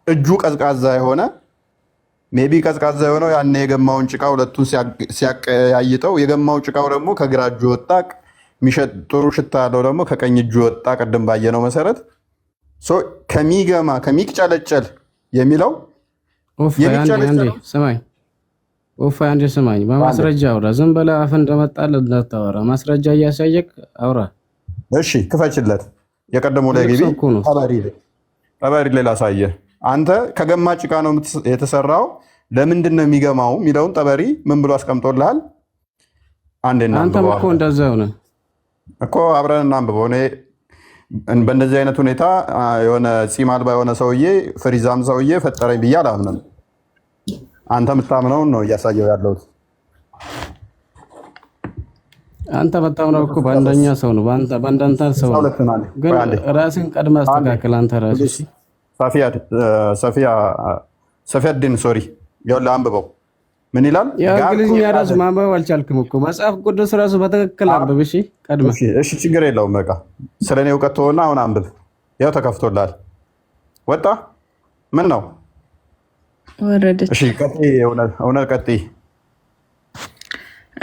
እጁ ቀዝቃዛ የሆነ ሜቢ ቀዝቃዛ የሆነው ያኔ የገማውን ጭቃ ሁለቱን ሲያቀያይጠው የገማው ጭቃው ደግሞ ከግራ እጁ ወጣ፣ ጥሩ ሽታ ያለው ደግሞ ከቀኝ እጁ ወጣ። ቅድም ባየነው መሰረት ከሚገማ ከሚቅጨለጨል የሚለው ስማኝ አንዴ ስማኝ፣ በማስረጃ አውራ። ዝም ብለህ አፍ እንደመጣልህ እንዳታወራ፣ ማስረጃ እያሳየክ አውራ። እሺ ክፈችለት። የቀደመው ላይ ግቢ ጠበሪ ላይ ላሳየህ። አንተ ከገማ ጭቃ ነው የተሰራው፣ ለምንድን ነው የሚገማው የሚለውን ጠበሪ ምን ብሎ አስቀምጦልሃል? አንተም እኮ እንደዛው ነህ እኮ። አብረን እናንብበው። እኔ በእንደዚህ አይነት ሁኔታ የሆነ ፂም አልባ የሆነ ሰውዬ ፍሪዛም ሰውዬ ፈጠረኝ ብዬ አላምንም። አንተ የምታምነውን ነው እያሳየው ያለሁት። አንተ የምታምነው እኮ በአንደኛ ሰው ነው፣ በአንዳንተ ሰው ነው። ግን ራስን ቀድመህ አስተካክል አንተ ራስህ። ሰፊያድን ሶሪ፣ ይኸውልህ አንብበው። ምን ይላል? እንግሊዝኛ ራሱ ማንበብ አልቻልክም እኮ። መጽሐፍ ቅዱስ ራሱ በትክክል አንብብ። እሺ ቀድመህ። እሺ ችግር የለውም በቃ ስለኔ እውቀት ተወና አሁን አንብብ። ያው ተከፍቶላል። ወጣ ምን ነው ወረደች። እሺ ቀጥይ፣ እውነት ቀጥይ።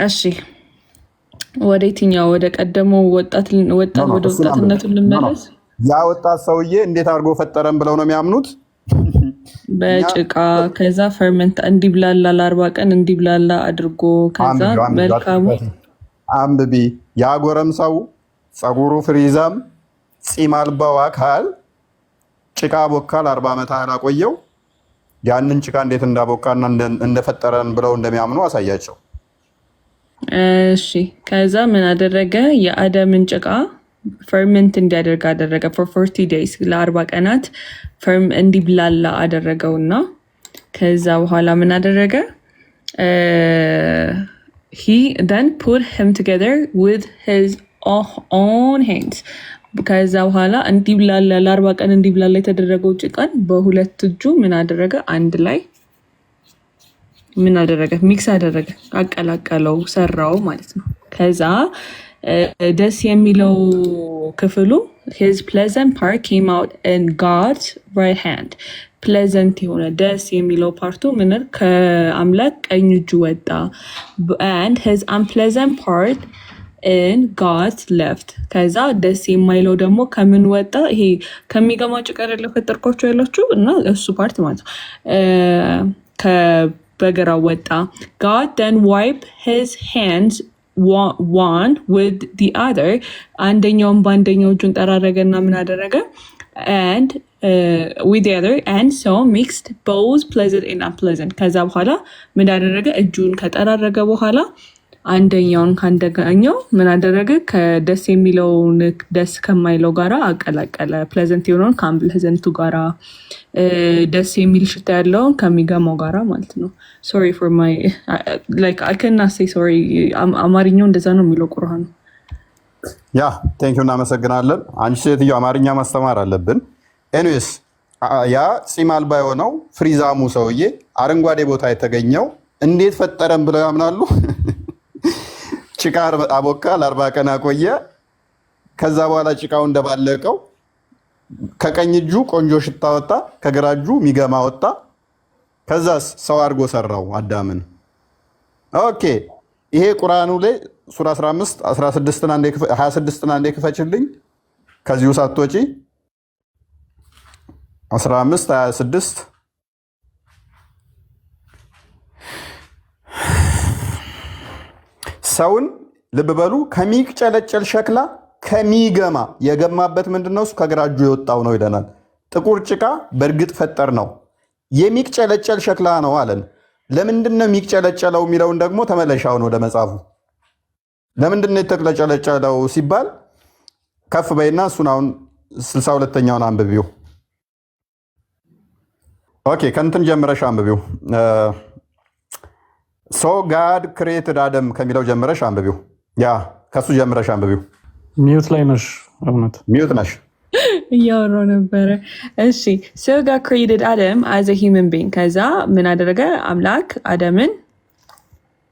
እሺ ወደ የትኛው? ወደ ቀደመው ወደ ወጣትነቱ ልመለስ። ያ ወጣት ሰውዬ እንዴት አድርጎ ፈጠረን ብለው ነው የሚያምኑት? በጭቃ ከዛ ፈርመንት እንዲብላላ ለ40 ቀን እንዲብላላ አድርጎ ከዛ መልካሙ አንብቢ። ያ ጎረምሳው ፀጉሩ ፍሪዛም ፂም አልባው አካል ጭቃ ቦካ ለ40 ዓመት አቆየው። ያንን ጭቃ እንዴት እንዳቦካና እንደፈጠረን ብለው እንደሚያምኑ አሳያቸው። እሺ ከዛ ምን አደረገ? የአደምን ጭቃ ፈርመንት እንዲያደርግ አደረገ። for 40 days ለ40 ቀናት ፈርም እንዲብላላ አደረገውና ከዛ በኋላ ምን አደረገ? he then put him together with his own hands። ከዛ በኋላ እንዲብላላ ለ40 ቀን እንዲብላላ የተደረገው ጭቃን በሁለት እጁ ምን አደረገ? አንድ ላይ ምን አደረገ? ሚክስ አደረገ፣ አቀላቀለው፣ ሰራው ማለት ነው። ከዛ ደስ የሚለው ክፍሉ his pleasant part came out in God's right hand። ፕሌዘንት የሆነ ደስ የሚለው ፓርቱ ምን ከአምላክ ቀኝ እጁ ወጣ። and his unpleasant part in God's left። ከዛ ደስ የማይለው ደግሞ ከምን ወጣ? ይሄ ከሚገማው ጭቃ አይደለ ፈጠርኳቸው ያላችሁ እና እሱ ፓርት ማለት ነው ከበግራው ወጣ። God then wiped his hands one with the other። አንደኛውን በአንደኛው እጁን ጠራረገና ምን አደረገ? and with the other and so mixed both pleasant and unpleasant። ከዛ በኋላ ምን አደረገ? እጁን ከጠራረገ በኋላ አንደኛውን ከአንደኛው ምን አደረገ? ከደስ የሚለውን ደስ ከማይለው ጋራ አቀላቀለ። ፕሌዘንት የሆነውን ከአንፕሌዘንቱ ጋራ፣ ደስ የሚል ሽታ ያለውን ከሚገማው ጋራ ማለት ነው። ሶሪ ፎር ማይ ላይክ አይ ካን ናት ሴይ ሶሪ። አማርኛው እንደዛ ነው የሚለው ቁርአኑ። ያ ቴንኪው፣ እናመሰግናለን። አንቺ ሴትዮ አማርኛ ማስተማር አለብን። ኤኒዌይስ ያ ፂም አልባ የሆነው ፍሪዛሙ ሰውዬ አረንጓዴ ቦታ የተገኘው እንዴት ፈጠረን ብለው ያምናሉ? ጭቃ አቦካ ለ40 ቀን አቆየ። ከዛ በኋላ ጭቃው እንደባለቀው ከቀኝ እጁ ቆንጆ ሽታ ወጣ፣ ከግራ እጁ ሚገማ ወጣ። ከዛስ ሰው አድርጎ ሰራው አዳምን። ኦኬ ይሄ ቁርአኑ ላይ ሱራ 15 26 አንዴ ክፈችልኝ ከዚሁ ሳትወጪ 15 26 ሰውን ልብ በሉ ከሚጨለጨል ሸክላ ከሚገማ የገማበት ምንድነው? እሱ ከግራ እጁ የወጣው ነው ይለናል። ጥቁር ጭቃ በእርግጥ ፈጠር ነው፣ የሚጨለጨል ሸክላ ነው አለን። ለምንድነው የሚጨለጨለው የሚለውን ደግሞ ተመለሻውን ወደ መጽሐፉ። ለምንድነው የተጨለጨለው ሲባል ከፍ በይና እሱን አሁን 62ኛውን አንብቢው። ኦኬ ከእንትን ጀምረሽ አንብቢው። ሶ ጋድ ክሬትድ አደም ከሚለው ጀምረሽ አንብቢው። ያ ከሱ ጀምረሽ አንብቢው። ሚዩት ላይ ነሽ፣ እውነት ሚዩት ነሽ። እያወራሁ ነበረ። እሺ ሶ ጋድ ክሬትድ አደም አዝ አ ሂውመን ቢንግ። ከዛ ምን አደረገ? አምላክ አደምን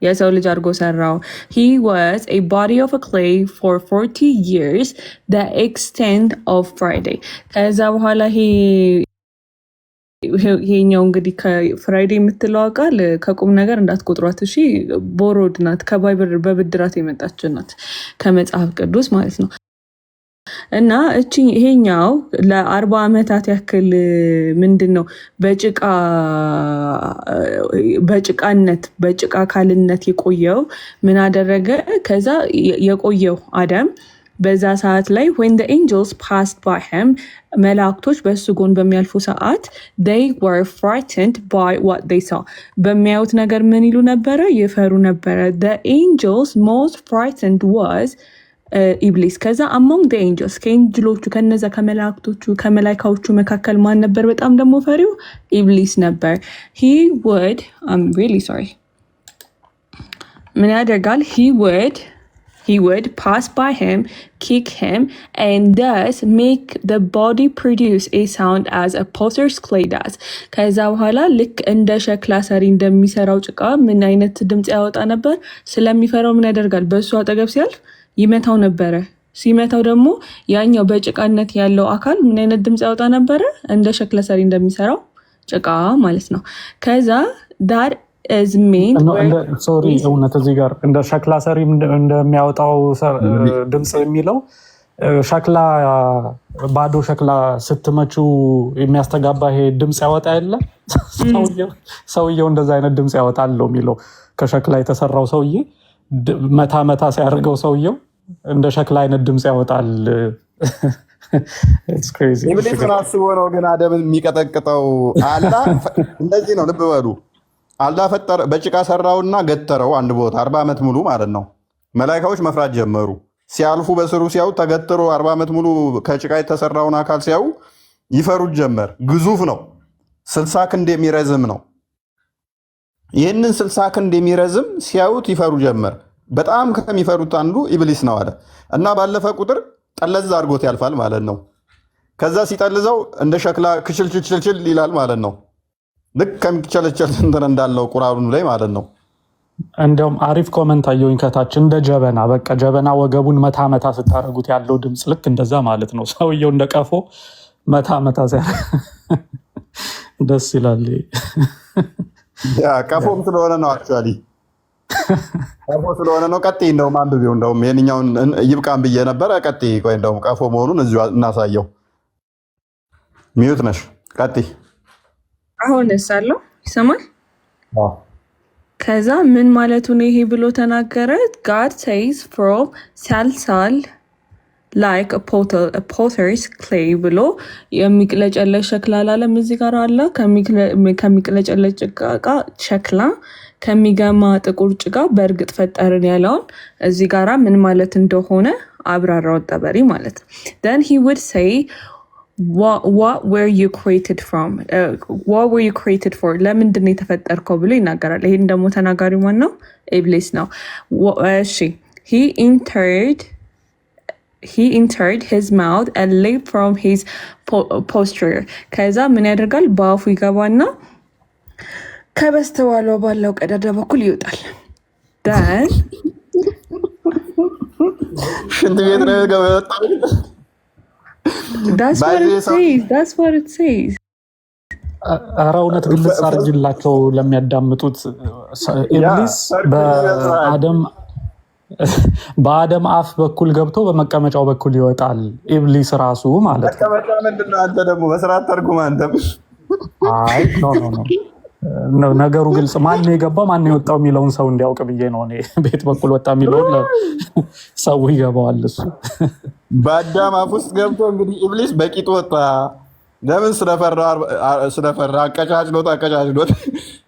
የሰው ልጅ አድርጎ ሰራው። he was a body of a clay for 40 years the extent of Friday። ከዛ በኋላ ይሄኛው እንግዲህ ከፍራይዴ የምትለው ቃል ከቁም ነገር እንዳትቆጥሯት እሺ። ቦሮድ ናት፣ ከባይብል በብድራት የመጣች ናት፣ ከመጽሐፍ ቅዱስ ማለት ነው። እና ይሄኛው ለ40 ዓመታት ያክል ምንድነው በጭቃ ካልነት የቆየው ምን አደረገ? ከዛ የቆየው አዳም በዛ ሰዓት ላይ when the angels passed by him መላእክቶች በሱ ጎን በሚያልፉ ሰዓት they were frightened by what they saw በሚያዩት ነገር ምን ይሉ ነበረ? ይፈሩ ነበረ። the angels most frightened was ኢብሊስ። ከዛ among the angels ከኤንጅሎቹ ከነዛ ከመላእክቶቹ መካከል ማን ነበር በጣም ደግሞ ፈሪው? ኢብሊስ ነበር። I'm really sorry ምን ያደርጋል? He would pass by him, kick him, and thus make the body produce a sound as a potter's clay does. ከዛ በኋላ ልክ እንደ ሸክላ ሰሪ እንደሚሰራው ጭቃ ምን አይነት ድምፅ ያወጣ ነበር? ስለሚፈራው ምን ያደርጋል? በእሱ አጠገብ ሲያልፍ ይመታው ነበረ። ሲመታው ደግሞ ያኛው በጭቃነት ያለው አካል ምን አይነት ድምፅ ያወጣ ነበረ? እንደ ሸክላ ሰሪ እንደሚሰራው ጭቃ ማለት ነው። ከዛ ዳር ሶሪ እውነት እዚህ ጋር እንደ ሸክላ ሰሪ እንደሚያወጣው ድምፅ የሚለው ሸክላ ባዶ ሸክላ ስትመቹ የሚያስተጋባ ይሄ ድምፅ ያወጣ የለ ሰውየው እንደዛ አይነት ድምፅ ያወጣል ነው የሚለው። ከሸክላ የተሰራው ሰውዬ መታ ሲያደርገው ሰውየው እንደ ሸክላ አይነት ድምፅ ያወጣል። ኢብሊስን አስቦ ነው ግን አደምን የሚቀጠቅጠው። አላህ እንደዚህ ነው፣ ልብ በሉ። አላህ ፈጠረ፣ በጭቃ ሰራውና ገተረው አንድ ቦታ 40 ዓመት ሙሉ ማለት ነው። መላኢካዎች መፍራት ጀመሩ። ሲያልፉ በስሩ ሲያዩ ተገትሮ 40 ዓመት ሙሉ ከጭቃ የተሰራውን አካል ሲያዩ ይፈሩት ጀመር። ግዙፍ ነው፣ 60 ክንድ የሚረዝም ነው። ይህንን 60 ክንድ የሚረዝም ሲያዩት ይፈሩ ጀመር። በጣም ከሚፈሩት አንዱ ኢብሊስ ነው አለ እና ባለፈ ቁጥር ጠለዝ አድርጎት ያልፋል ማለት ነው። ከዛ ሲጠልዘው እንደ ሸክላ ክችልችልችል ይላል ማለት ነው። ልክ ከሚቸለቸል እንትን እንዳለው ቁርአኑ ላይ ማለት ነው። እንደውም አሪፍ ኮመንት አየሁኝ ከታች እንደ ጀበና፣ በቃ ጀበና ወገቡን መታ ስታደርጉት ያለው ድምፅ ልክ እንደዛ ማለት ነው። ሰውየው እንደ ቀፎ መታ ደስ ይላል። ቀፎም ስለሆነ ነው አክቹዋሊ ቀፎ ስለሆነ ነው። ቀጥይ እንደውም አንብቤው፣ እንደውም የኛውን ይብቃን ብዬ ነበረ። ቀጥይ ቆይ፣ እንደውም ቀፎ መሆኑን እዚሁ እናሳየው። ሚዩት ነሽ፣ ቀጥይ። አሁን እሳለሁ ይሰማል። ከዛ ምን ማለቱ ነው ይሄ ብሎ ተናገረ። God says from salsal like a potter's clay ብሎ የሚቅለጨለጭ ሸክላ አላለም እዚህ ጋር አለ። ከሚቅለጨለጭ ሸክላ ከሚገማ ጥቁር ጭቃ በእርግጥ ፈጠርን ያለውን እዚህ ጋራ ምን ማለት እንደሆነ አብራራው ጠበሪ ማለት ነው። then he would say what were you created from? What were you created for? ለምንድን ነው የተፈጠርከው ብሎ ይናገራል። ይሄን ደግሞ ተናጋሪው ማን ነው? ኢብሊስ ነው። እሺ he entered his mouth and leaped from his posture. ከዛ ምን ያደርጋል? በአፉ ይገባና ከበስተኋላው ባለው ቀዳዳ በኩል ይወጣል። then ሽንት ቤት ነው የገባው። That's what it says. ኧረ እውነት ግልጽ አድርጊላቸው ለሚያዳምጡት። ኢብሊስ በአደም አፍ በኩል ገብቶ በመቀመጫው በኩል ይወጣል። ኢብሊስ ራሱ ማለት ነው። መቀመጫ ምንድን ነው? አንተ ደግሞ በስርዓት ተርጉም። አንተም አይ ኖ ነገሩ ግልጽ፣ ማን ነው የገባው ማን ነው የወጣው የሚለውን ሰው እንዲያውቅ ብዬ ነው እኔ። ቤት በኩል ወጣ የሚለውን ሰው ይገባዋል። እሱ በአዳም አፍ ውስጥ ገብቶ እንግዲህ ኢብሊስ በቂጡ ወጣ። ለምን? ስለፈራ አቀጫጭሎት።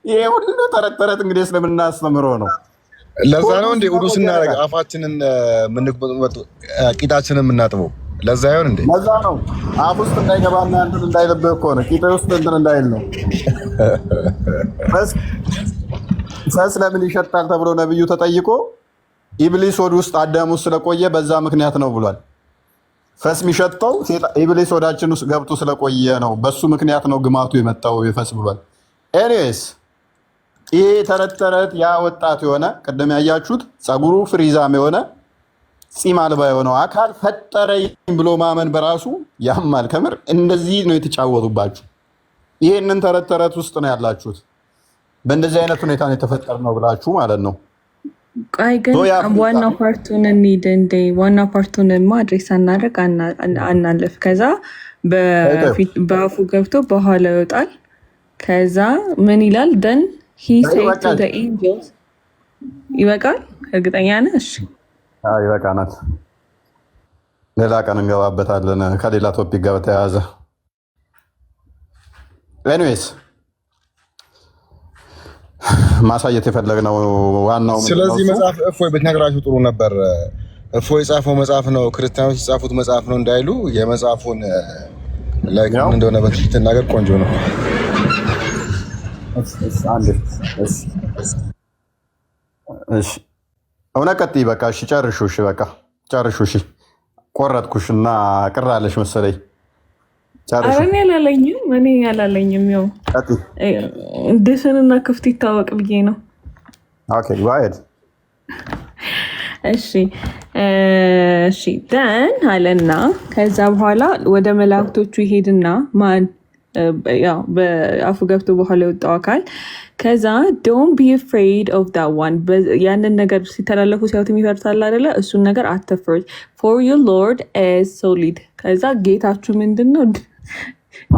ይሄ ሁሉ ተረት እንግዲህ ስለምናስተምሮ ነው። ለዛ ነው እንደ ውዱ ስናደርግ አፋችንን ቂጣችንን የምናጥበው። ለዛ ይሆን እንዴ? ለዛ ነው አፍ ውስጥ እንዳይገባና እንትን እንዳይልብህ እኮ ነው። ቂጣ ውስጥ እንትን እንዳይል ነው። ፈስ ለምን ይሸጣል ተብሎ ነብዩ ተጠይቆ ኢብሊስ ወደ ውስጥ አዳም ውስጥ ስለቆየ በዛ ምክንያት ነው ብሏል። ፈስ የሚሸጠው ኢብሊስ ወዳችን ውስጥ ገብቶ ስለቆየ ነው። በሱ ምክንያት ነው ግማቱ የመጣው የፈስ ብሏል። ኤኒዌይስ ይሄ ተረት ያ ወጣት የሆነ ቅድም ያያችሁት ጸጉሩ ፍሪዛም የሆነ ፂም አልባ የሆነው አካል ፈጠረኝ ብሎ ማመን በራሱ ያማል። ከምር እንደዚህ ነው የተጫወቱባችሁ። ይሄንን ተረት ውስጥ ነው ያላችሁት። በእንደዚህ አይነት ሁኔታ ነው የተፈጠርነው ብላችሁ ማለት ነው። ቆይ ግን ዋናው ፓርቱን እንሂድ እንዴ። ዋናው ፓርቱንማ አድሬስ አናደርግ አናልፍ። ከዛ በአፉ ገብቶ በኋላ ይወጣል። ከዛ ምን ይላል? ደን ሂ ሴድ ቱ ዘ ኤንጀልስ። ይበቃል? እርግጠኛ ነህ? እሺ ይበቃናል። ሌላ ቀን እንገባበታለን ከሌላ ቶፒክ ጋር በተያያዘ። ኤኒዌይስ ማሳየት የፈለግነው ዋናው ስለዚህ መጽሐፍ እፎይ ብትነግራችሁ ጥሩ ነበር። እፎይ የጻፈው መጽሐፍ ነው፣ ክርስቲያኖች የጻፉት መጽሐፍ ነው እንዳይሉ የመጽሐፉን ላይ ምን እንደሆነ ብትናገር ቆንጆ ነው። እሺ እውነት ቀጥይ። በቃ እሺ ጨርሹ። እሺ በቃ ጨርሹ። እሺ ቆረጥኩሽ እና ቅር አለሽ መሰለኝ። ኧረ እኔ አላለኝም። ያው ድፍንና ክፍት ይታወቅ ብዬ ነው። ኦኬ ባይድ እሺ ደን አለና ከዛ በኋላ ወደ መላእክቶቹ ይሄድና ማን ያው በአፉ ገብቶ በኋላ የወጣው አካል ከዛ ዶንት ቢ አፍሬድ ኦፍ ዳት ዋን ያንን ነገር ሲተላለፉ ሲያዩት የሚፈርታል አይደለ? እሱን ነገር አትፍሩት። ፎር ዩር ሎርድ ኢዝ ሶሊድ። ከዛ ጌታችሁ ምንድን ነው?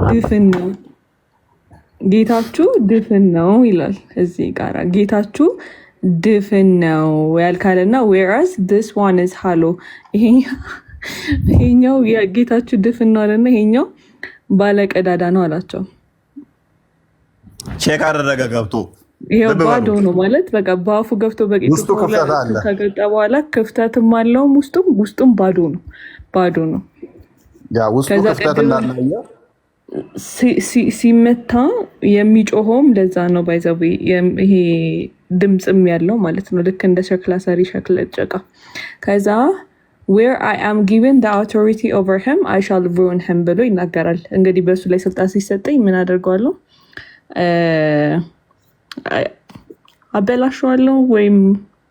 ድፍን ነው። ጌታችሁ ድፍን ነው ይላል እዚህ ጋር። ጌታችሁ ድፍን ነው ያልካልና ዌራስ ዲስ ዋን ኢዝ ሃሎ። ይሄኛው ጌታችሁ ድፍን ነው አለና ይሄኛው ባለቀዳዳ ነው አላቸው። ቼክ አደረገ ገብቶ ይሄው ባዶ ነው ማለት በቃ በአፉ ገብቶ በቂጡ ከገጠ በኋላ ክፍተትም አለው ውስጡም ባዶ ነው። ያ ውስጡ ክፍተት እንዳለ ሲመታ የሚጮኸውም ለዛ ነው። ባይዘው ይሄ ድምጽም ያለው ማለት ነው። ልክ እንደ ሸክላ ሰሪ ሸክላ ጨቃ። ከዛ where I am given the authority over him I shall ruin him ብሎ ይናገራል። እንግዲህ በሱ ላይ ስልጣን ሲሰጠኝ ምን አደርገዋለሁ? አበላሸዋለሁ ወይም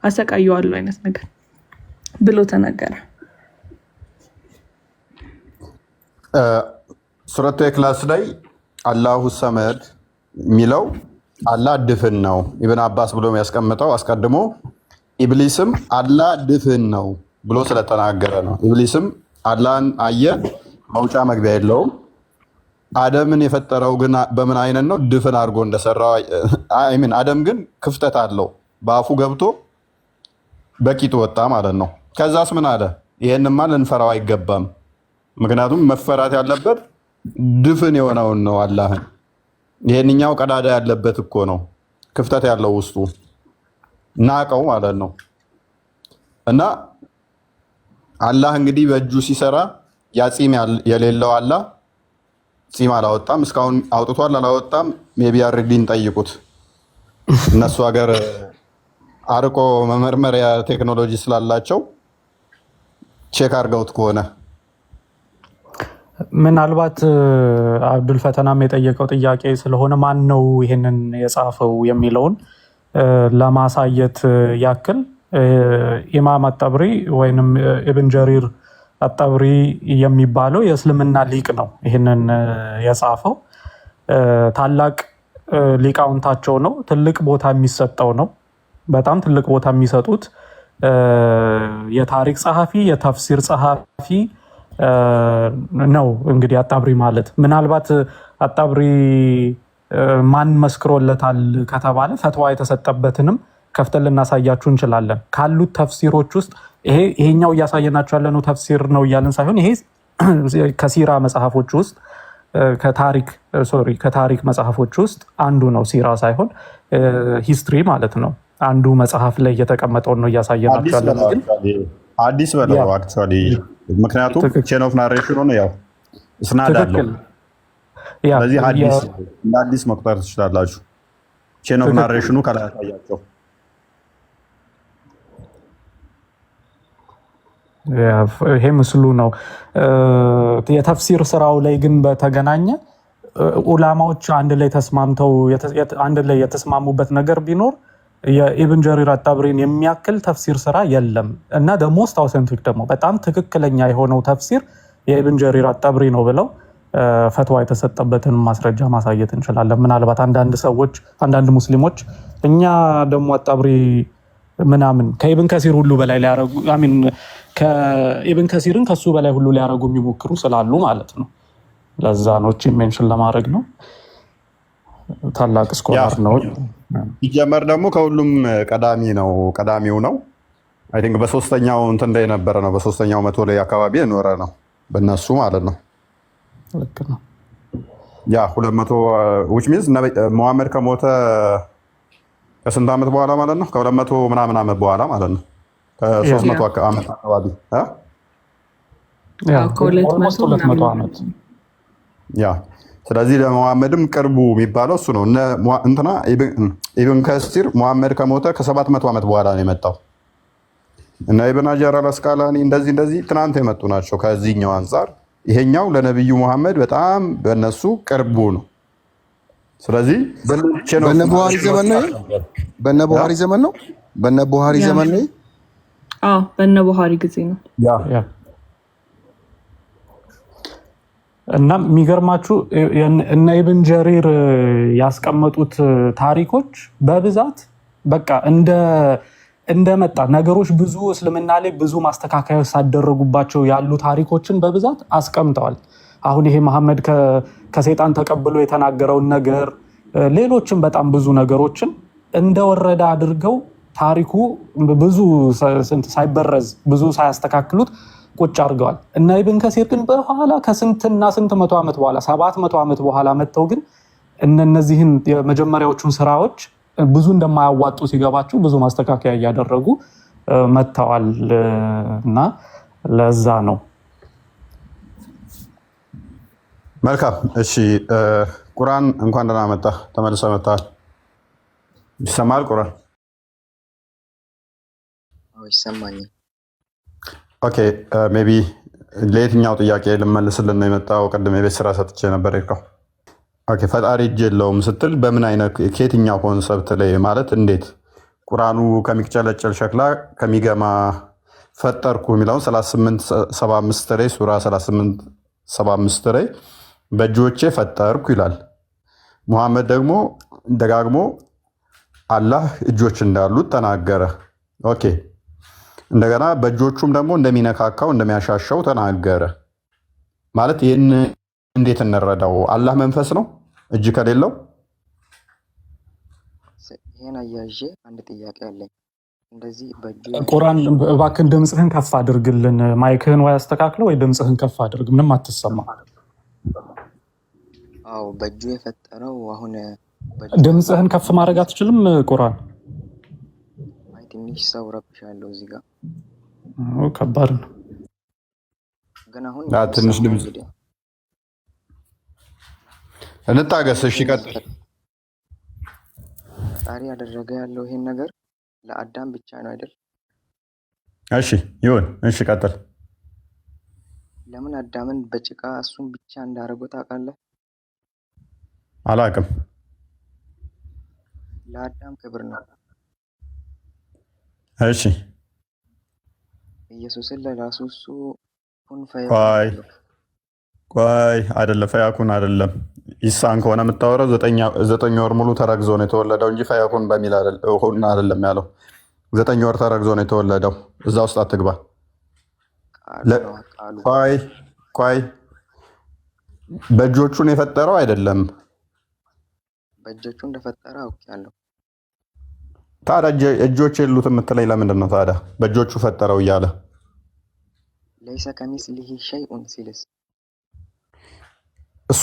አሰቃየዋለሁ አይነት ነገር ብሎ ተናገረ። ሱረቱ ኢኽላስ ላይ አላሁ ሰመድ የሚለው አላህ ድፍን ነው። ኢብን አባስ ብሎ የሚያስቀምጠው አስቀድሞ ኢብሊስም አላህ ድፍን ነው ብሎ ስለተናገረ ነው። ኢብሊስም አላህን አየ፣ መውጫ መግቢያ የለውም። አደምን የፈጠረው ግን በምን አይነት ነው? ድፍን አድርጎ እንደሰራው አይሚን። አደም ግን ክፍተት አለው። በአፉ ገብቶ በቂጡ ወጣ ማለት ነው። ከዛስ ምን አለ? ይሄንማ ልንፈራው አይገባም። ምክንያቱም መፈራት ያለበት ድፍን የሆነውን ነው አላህን። ይሄንኛው ቀዳዳ ያለበት እኮ ነው፣ ክፍተት ያለው ውስጡ ናቀው ማለት ነው። እና አላህ እንግዲህ በእጁ ሲሰራ ያ ፂም የሌለው አላህ ፂም አላወጣም። እስካሁን አውጥቷል አላወጣም? ሜቢ አርዲን ጠይቁት። እነሱ ሀገር አርቆ መመርመሪያ ቴክኖሎጂ ስላላቸው ቼክ አድርገውት ከሆነ ምናልባት አብዱልፈተናም የጠየቀው ጥያቄ ስለሆነ ማን ነው ይሄንን የጻፈው የሚለውን ለማሳየት ያክል ኢማም አጠብሪ ወይንም ኢብን ጀሪር አጠብሪ የሚባለው የእስልምና ሊቅ ነው ይሄንን የጻፈው። ታላቅ ሊቃውንታቸው ነው። ትልቅ ቦታ የሚሰጠው ነው። በጣም ትልቅ ቦታ የሚሰጡት የታሪክ ጸሐፊ፣ የተፍሲር ጸሐፊ ነው። እንግዲህ አጣብሪ ማለት ምናልባት አጣብሪ ማን መስክሮለታል ከተባለ ፈትዋ የተሰጠበትንም ከፍተን ልናሳያችሁ እንችላለን። ካሉት ተፍሲሮች ውስጥ ይሄኛው እያሳየናችሁ ያለነው ተፍሲር ነው እያልን ሳይሆን ይሄ ከሲራ መጽሐፎች ውስጥ ከታሪክ መጽሐፎች ውስጥ አንዱ ነው። ሲራ ሳይሆን ሂስትሪ ማለት ነው። አንዱ መጽሐፍ ላይ የተቀመጠውን ነው እያሳየናችሁ ያለነው። ግን አዲስ በለው አክቹዋሊ፣ ምክንያቱም ቼን ኦፍ ናሬሽን ሆነ ያው እስናድ አለው። ስለዚህ አዲስ መቁጠር ትችላላችሁ። ቼን ኦፍ ናሬሽኑ ከላይ ያሳያቸው። ይሄ ምስሉ ነው። የተፍሲር ስራው ላይ ግን በተገናኘ ኡላማዎች አንድ ላይ የተስማሙበት ነገር ቢኖር የኢብን ጀሪር አጣብሪን የሚያክል ተፍሲር ስራ የለም እና ሞስት አውተንቲክ ደግሞ በጣም ትክክለኛ የሆነው ተፍሲር የኢብን ጀሪር አጣብሪ ነው ብለው ፈትዋ የተሰጠበትን ማስረጃ ማሳየት እንችላለን። ምናልባት አንዳንድ ሙስሊሞች እኛ ደግሞ አጣብሪ ምናምን ከኢብን ከሲር ሁሉ በላይ ሊያረጉ አሚን ከኢብን ከሲርን ከሱ በላይ ሁሉ ሊያረጉ የሚሞክሩ ስላሉ ማለት ነው። ለዛ ነው እቺ ሜንሽን ለማድረግ ነው። ታላቅ ስኮላር ነው። ይጀመር ደግሞ ከሁሉም ቀዳሚው ነው። አይ ቲንክ በሶስተኛው እንትን ላይ ነበረ ነው። በሶስተኛው መቶ ላይ አካባቢ የኖረ ነው በእነሱ ማለት ነው። ልክ ነው። ያ 200 which means መሐመድ ከሞተ ከስንት ዓመት በኋላ ማለት ነው? ከ200 ምናምን ዓመት በኋላ ማለት ነው። ከ300 ዓመት አካባቢ ከ200 ዓመት ያ። ስለዚህ ለመሐመድም ቅርቡ የሚባለው እሱ ነው። እንትና ኢብን ከሲር መሐመድ ከሞተ ከ700 ዓመት በኋላ ነው የመጣው እና ኢብን ሀጀር አልአስቃላኒ እንደዚህ ትናንት የመጡ ናቸው። ከዚህኛው አንጻር ይሄኛው ለነብዩ መሐመድ በጣም በነሱ ቅርቡ ነው። ስለዚህ በነ ቡሃሪ ዘመን ነው። በነ ቡሃሪ ዘመን ነው። በነ ቡሃሪ ዘመን ነው። በነ ቡሃሪ ጊዜ ነው። ያ እና የሚገርማችሁ እነ ኢብን ጀሪር ያስቀመጡት ታሪኮች በብዛት በቃ እንደመጣ ነገሮች ብዙ እስልምና ላይ ብዙ ማስተካከያ ሳደረጉባቸው ያሉ ታሪኮችን በብዛት አስቀምጠዋል። አሁን ይሄ መሐመድ ከሰይጣን ተቀብሎ የተናገረውን ነገር ሌሎችን በጣም ብዙ ነገሮችን እንደወረደ አድርገው ታሪኩ ብዙ ሳይበረዝ ብዙ ሳያስተካክሉት ቁጭ አድርገዋል። እና ኢብን ከሲር ግን በኋላ ከስንትና ስንት መቶ ዓመት በኋላ 700 ዓመት በኋላ መጥተው ግን እነዚህን የመጀመሪያዎቹን ስራዎች ብዙ እንደማያዋጡ ሲገባቸው ብዙ ማስተካከያ እያደረጉ መጥተዋል እና ለዛ ነው። መልካም እሺ። ቁርአን እንኳን ደህና መጣ። ተመልሰህ መጣህ። ይሰማል ቁርአን? ይሰማኛል። ኦኬ ሜቢ ለየትኛው ጥያቄ ልመልስልን ነው የመጣው? ቅድም የቤት ስራ ሰጥቼ ነበር የልከው። ኦኬ ፈጣሪ እጅ የለውም ስትል በምን አይነት ከየትኛው ኮንሰፕት ላይ ማለት እንዴት? ቁርአኑ ከሚጨለጨል ሸክላ ከሚገማ ፈጠርኩ የሚለውን 3875 ላይ ሱራ 3875 ላይ በእጆቼ ፈጠርኩ ይላል። ሙሐመድ ደግሞ ደጋግሞ አላህ እጆች እንዳሉት ተናገረ። ኦኬ እንደገና በእጆቹም ደግሞ እንደሚነካካው እንደሚያሻሻው ተናገረ። ማለት ይህን እንዴት እንረዳው? አላህ መንፈስ ነው እጅ ከሌለው? ይሄን አያዤ አንድ ጥያቄ አለኝ። እንደዚህ በእጁ ቁርአን እባክህን ድምፅህን ከፍ አድርግልን። ማይክህን ወይ አስተካክለው ወይ ድምፅህን ከፍ አድርግ። ምንም አትሰማ። አዎ በእጁ የፈጠረው አሁን ድምፅህን ከፍ ማድረግ አትችልም? ቁርአን አይ ትንሽ ሰው ረብሻለሁ እዚህ ጋር። ከባድ ነው ግን አሁን ትንሽ ድምፅ እንታገስ። እሺ ቀጥል። ፈጣሪ ያደረገ ያለው ይሄን ነገር ለአዳም ብቻ ነው አይደል? እሺ ይሁን። እሺ ቀጥል። ለምን አዳምን በጭቃ እሱን ብቻ እንዳደረገው ታውቃለህ? አላውቅም። ለአዳም ክብር ነው። እሺ ኢየሱስን ለራሱ እሱ ኩን ቆይ አይደለም፣ ፈያኩን አይደለም። ኢሳን ከሆነ የምታወራው 9 ወር ሙሉ ተረግዞ ነው የተወለደው እንጂ ፈያኩን በሚል አይደለም ያለው። 9 ወር ተረግዞ ነው የተወለደው። እዛ ውስጥ አትግባ። ቆይ በእጆቹን የፈጠረው አይደለም። በእጆቹ እንደፈጠረ አውቄያለሁ። ታዲያ እጆች የሉት የምትለኝ ለምንድን ነው ታዲያ? በእጆቹ ፈጠረው እያለ ለይሰ ከሚስሊሂ ሸይኡን ሲልስ እሱ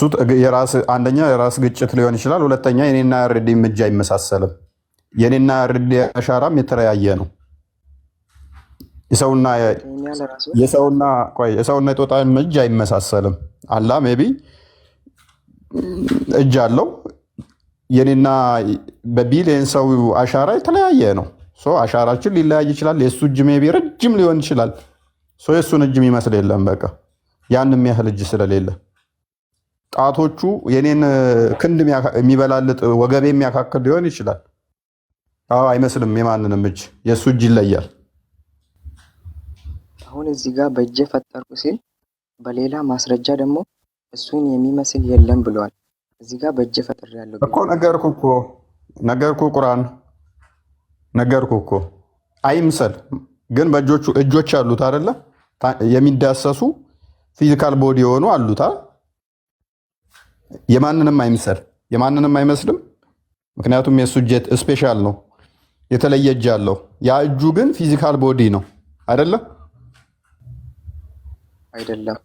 አንደኛ የራስ ግጭት ሊሆን ይችላል። ሁለተኛ የኔና ያሬድም እጅ አይመሳሰልም። የኔና ያሬድ አሻራም የተለያየ ነው። የሰውና የጦጣም እጅ አይመሳሰልም። አላህ ሜቢ እጅ አለው። የኔና በቢሊየን ሰው አሻራ የተለያየ ነው። አሻራችን ሊለያይ ይችላል። የእሱ እጅ ሜቢ ረጅም ሊሆን ይችላል። የእሱን እጅ የሚመስል የለም። በቃ ያንም ያህል እጅ ስለሌለ ጣቶቹ የኔን ክንድ የሚበላልጥ ወገቤ የሚያካክል ሊሆን ይችላል። አይመስልም። የማንንም እጅ የእሱ እጅ ይለያል። አሁን እዚህ ጋር በእጄ ፈጠርኩ ሲል በሌላ ማስረጃ ደግሞ እሱን የሚመስል የለም ብለዋል። እዚህ ጋር በእጄ ፈጥሬያለሁ እኮ ነገርኩ። ቁርአን ነገርኩ እኮ አይምሰል ግን በእጆቹ እጆች አሉት አይደለ? የሚዳሰሱ ፊዚካል ቦዲ የሆኑ አሉት። የማንንም አይምሰል፣ የማንንም አይመስልም። ምክንያቱም የእሱ እጅ ስፔሻል ነው፣ የተለየ እጅ አለው። ያ እጁ ግን ፊዚካል ቦዲ ነው አይደለ? አይደለም፣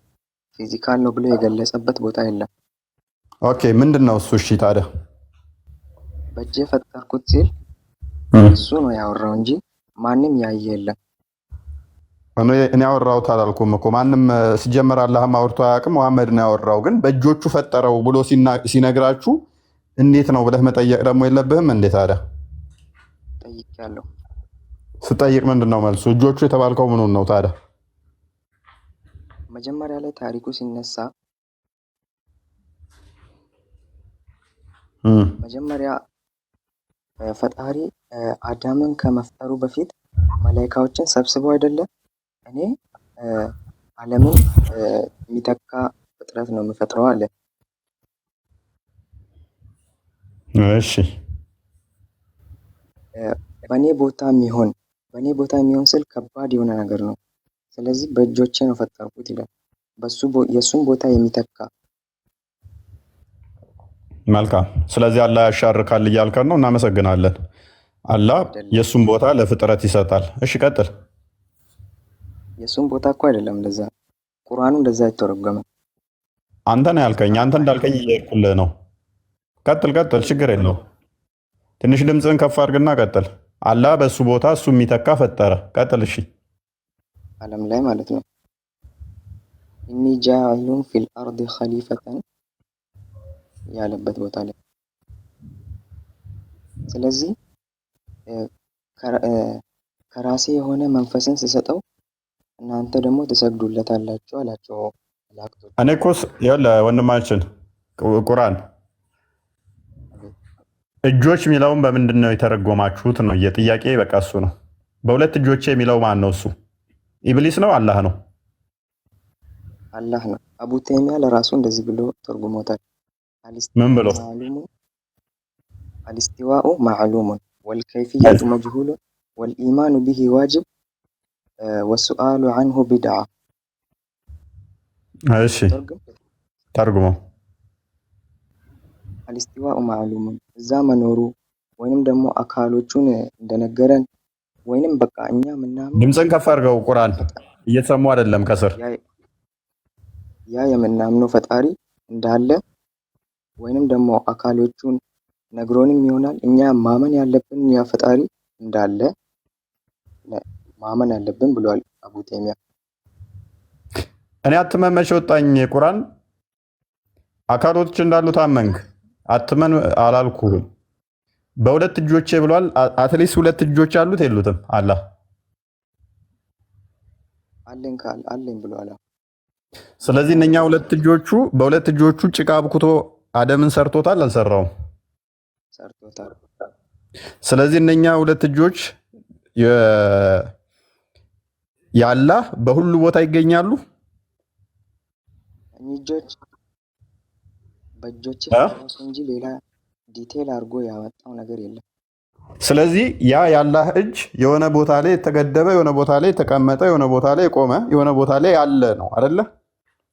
ፊዚካል ነው ብሎ የገለጸበት ቦታ የለም። ኦኬ፣ ምንድን ነው እሱ? እሺ ታዲያ በእጄ ፈጠርኩት ሲል እሱ ነው ያወራው እንጂ ማንም ያየ የለም። እኔ ያወራሁት አላልኩም እኮ። ማንም ሲጀመር አላህም አውርቶ አያውቅም። መሐመድ ነው ያወራው። ግን በእጆቹ ፈጠረው ብሎ ሲነግራችሁ እንዴት ነው ብለህ መጠየቅ ደግሞ የለብህም እንዴ ታዲያ? ጠይቄያለሁ። ስጠይቅ ምንድን ነው መልሱ? እጆቹ የተባልከው ምኑን ነው ታዲያ? መጀመሪያ ላይ ታሪኩ ሲነሳ መጀመሪያ ፈጣሪ አዳምን ከመፍጠሩ በፊት መላኢካዎችን ሰብስበው አይደለም እኔ ዓለምን የሚተካ ፍጥረት ነው የምፈጥረው አለ። እሺ በእኔ ቦታ የሚሆን ስል ከባድ የሆነ ነገር ነው። ስለዚህ በእጆቼ ነው ፈጠርኩት ይላል። የእሱን ቦታ የሚተካ መልካም። ስለዚህ አላህ ያሻርካል እያልከን ነው። እናመሰግናለን። አላህ የእሱን ቦታ ለፍጥረት ይሰጣል። እሺ ቀጥል። የእሱን ቦታ እኮ አይደለም እንደዛ፣ ቁርአኑ እንደዛ አይተረጎመም። አንተ ነው ያልከኝ። አንተ እንዳልከኝ እየሄድኩልህ ነው። ቀጥል፣ ችግር የለው። ትንሽ ድምፅህን ከፍ አድርግና ቀጥል። አላህ በእሱ ቦታ እሱ የሚተካ ፈጠረ። ቀጥል። እሺ ዓለም ላይ ማለት ነው። ኢኒ ጃኢሉን ፊል አርድ ኸሊፈተን ያለበት ቦታ ላይ። ስለዚህ ከራሴ የሆነ መንፈስን ስሰጠው እናንተ ደግሞ ትሰግዱለታላችሁ አላቸው መላእክቶች። እኔ እኮ ወንድማችን ቁርአን እጆች የሚለውን በምንድን ነው የተረጎማችሁት ነው የጥያቄ። በቃ እሱ ነው። በሁለት እጆቼ የሚለው ማን ነው? እሱ ኢብሊስ ነው? አላህ ነው? አላህ ነው። አቡ ተይሚያ ለራሱ እንደዚህ ብሎ ተርጉሞታል። ምን ብሎ? አልስቲዋኡ ማዕሉሙን ወልከይፊየቱ መጅሁሉን ወልኢማኑ ቢሂ ዋጅብ ወሱአሉ አንሁ ቢድዓ። እሺ ተርጉመው። አልስቲዋኡ ማዕሉሙን እዛ መኖሩ ወይንም ደግሞ አካሎቹን እንደነገረን ወይንም በቃ እኛ ምናምን። ድምፅን ከፍ አድርገው። ቁርአን እየተሰሙ አይደለም ከስር። ያ የምናምነው ፈጣሪ እንዳለ ወይንም ደግሞ አካሎቹን ነግሮንም ይሆናል። እኛ ማመን ያለብን ያ ፈጣሪ እንዳለ ማመን ያለብን ብሏል አቡ ተይሚያ። እኔ አትመን መቼ ወጣኝ? ቁርአን አካሎች እንዳሉት አመንክ አትመን አላልኩህም። በሁለት እጆቼ ብሏል። አትሊስት ሁለት እጆች አሉት የሉትም? አላህ አለኝ ብሏል። ስለዚህ እነኛ በሁለት እጆቹ ጭቃ አብኩቶ አደምን ሰርቶታል? አልሰራውም? ሰርቶታል። ስለዚህ እነኛ ሁለት እጆች የአላህ በሁሉ ቦታ ይገኛሉ። እጆች በእጆች ፈረሱ እንጂ ሌላ ዲቴል አድርጎ ያወጣው ነገር የለም። ስለዚህ ያ የአላህ እጅ የሆነ ቦታ ላይ የተገደበ፣ የሆነ ቦታ ላይ የተቀመጠ፣ የሆነ ቦታ ላይ የቆመ፣ የሆነ ቦታ ላይ ያለ ነው አይደለ?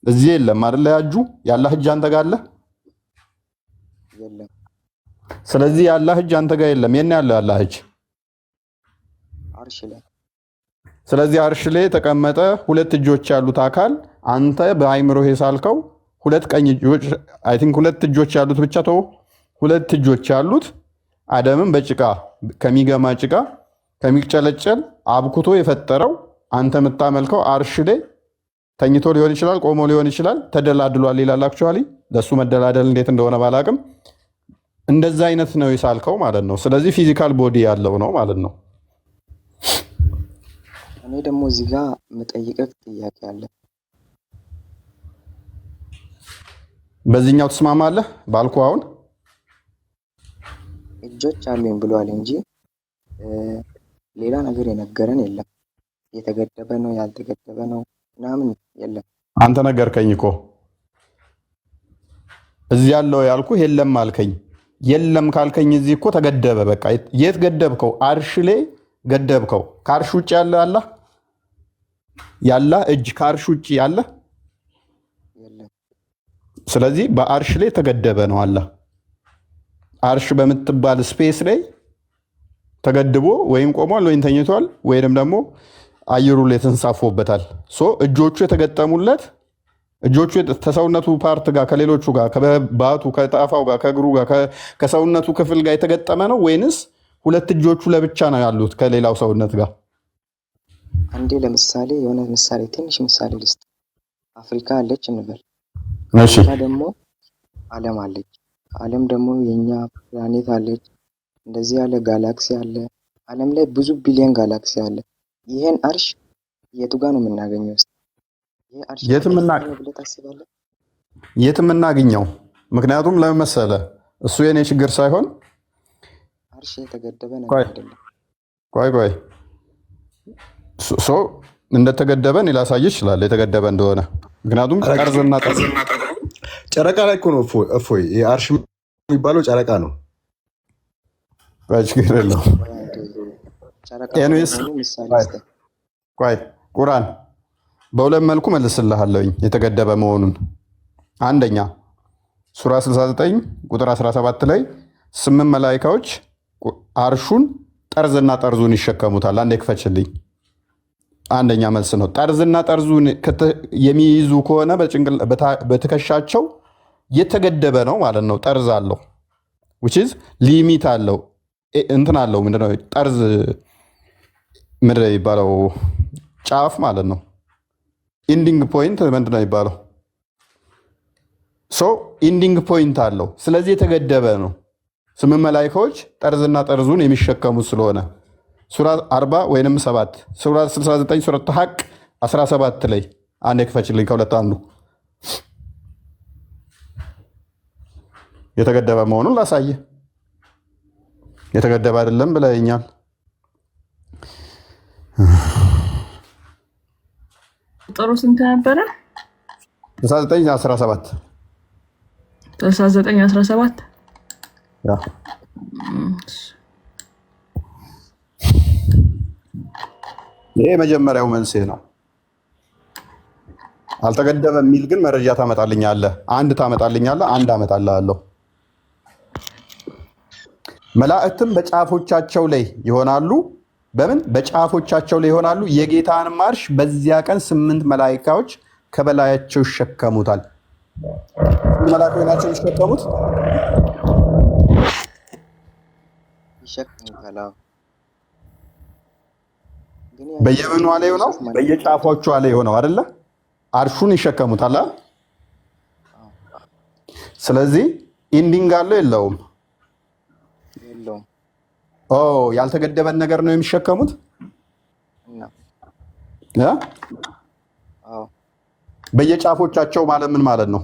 እዚህ የለም አይደለ? ያጁ የአላህ እጅ አንተ ጋር አለ? የለም። ስለዚህ የአላህ እጅ አንተ ጋር የለም። የት ነው ያለው የአላህ እጅ? አርሽ ላይ። ስለዚህ አርሽ ላይ የተቀመጠ ሁለት እጆች ያሉት አካል አንተ በአይምሮህ የሳልከው ሁለት ቀኝ እጆች አይ ቲንክ ሁለት እጆች ያሉት ብቻ ተው፣ ሁለት እጆች ያሉት አደምን በጭቃ ከሚገማ ጭቃ ከሚጨለጨል አብኩቶ የፈጠረው አንተ የምታመልከው አርሽ ላይ ተኝቶ ሊሆን ይችላል፣ ቆሞ ሊሆን ይችላል፣ ተደላድሏል ይላል። አክቹዋሊ ለሱ መደላደል እንዴት እንደሆነ ባላቅም እንደዛ አይነት ነው የሳልከው ማለት ነው። ስለዚህ ፊዚካል ቦዲ ያለው ነው ማለት ነው። እኔ ደግሞ እዚህ ጋር የምጠይቀህ ጥያቄ አለ። በዚህኛው ትስማማለህ ባልኩ? አሁን እጆች አሉኝ ብሏል እንጂ ሌላ ነገር የነገረን የለም። የተገደበ ነው ያልተገደበ ነው ምናምን የለም። አንተ ነገርከኝ እኮ እዚህ ያለው ያልኩ የለም አልከኝ። የለም ካልከኝ እዚህ እኮ ተገደበ። በቃ የት ገደብከው? አርሽ ላይ ገደብከው። ከአርሽ ውጭ ያለ አላህ እጅ ከአርሽ ውጭ ያለ። ስለዚህ በአርሽ ላይ ተገደበ ነው አላህ። አርሽ በምትባል ስፔስ ላይ ተገድቦ ወይም ቆሟል ወይም ተኝቷል ወይም ደግሞ አየሩ ላይ ተንሳፎበታል። እጆቹ የተገጠሙለት እጆቹ ከሰውነቱ ፓርት ጋር ከሌሎቹ ጋር ከባቱ ከጣፋው ጋር ከእግሩ ጋር ከሰውነቱ ክፍል ጋር የተገጠመ ነው ወይንስ ሁለት እጆቹ ለብቻ ነው ያሉት ከሌላው ሰውነት ጋር? አንዴ ለምሳሌ የሆነ ምሳሌ ትንሽ ምሳሌ ልስጥ። አፍሪካ አለች እንበል። አፍሪካ ደግሞ ዓለም አለች። ዓለም ደግሞ የኛ ፕላኔት አለች። እንደዚህ ያለ ጋላክሲ አለ። ዓለም ላይ ብዙ ቢሊዮን ጋላክሲ አለ። ይሄን አርሽ የቱ ጋር ነው የምናገኘው? ይሄ አርሽ ብለህ ታስባለህ? የትም እናገኘው። ምክንያቱም ለምን መሰለህ? እሱ የኔ ችግር ሳይሆን አርሽ የተገደበ ነገር አይደለም። ቆይ እንደተገደበ እኔ ላሳይ ይችላል የተገደበ እንደሆነ። ምክንያቱም ጠርዝና ጨረቃ ላይ እኮ ነው እፎይ። አርሽ የሚባለው ጨረቃ ነው። ችግር የለውም። ቆይ ቁርአን በሁለት መልኩ መልስልሃለሁኝ የተገደበ መሆኑን። አንደኛ ሱራ 69 ቁጥር 17 ላይ 8 መላኢካዎች አርሹን ጠርዝና ጠርዙን ይሸከሙታል። አንዴ ክፈችልኝ። አንደኛ መልስ ነው። ጠርዝና ጠርዙን የሚይዙ ከሆነ በትከሻቸው የተገደበ ነው ማለት ነው። ጠርዝ አለው which is ሊሚት አለው እንትን አለው። ምንድነው ጠርዝ ምንድነው የሚባለው? ጫፍ ማለት ነው። ኢንዲንግ ፖይንት ምንድነው የሚባለው? ኢንዲንግ ፖይንት አለው። ስለዚህ የተገደበ ነው። 8 መላኢካዎች ጠርዝና ጠርዙን የሚሸከሙት ስለሆነ ሱራ 40 ወይንም 7 ሱራ 69 ሱረቱ ሐቅ 17 ላይ አንዴ ክፈችልኝ። ከሁለት አንዱ የተገደበ መሆኑን ላሳየ። የተገደበ አይደለም ብለኛል። ቁጥሩ ስንት ነበረ? 69 17 69 17 ያ ይሄ መጀመሪያው መልሴ ነው። አልተገደበ የሚል ግን መረጃ ታመጣልኛለህ። አንድ ታመጣልኛለህ፣ አንድ አመጣልሃለሁ። መላእክትም በጫፎቻቸው ላይ ይሆናሉ። በምን በጫፎቻቸው ላይ ይሆናሉ። የጌታን ማርሽ በዚያ ቀን 8 መላኢካዎች ከበላያቸው ይሸከሙታል። መላእክቶች ናቸው ይሸከሙት በየምኗ ላይ ሆነው በየጫፎቿ ላይ ሆነው አይደለ? አርሹን ይሸከሙታል። ስለዚህ ኢንዲንግ አለው የለውም? ያልተገደበን ነገር ነው የሚሸከሙት። በየጫፎቻቸው ማለት ምን ማለት ነው?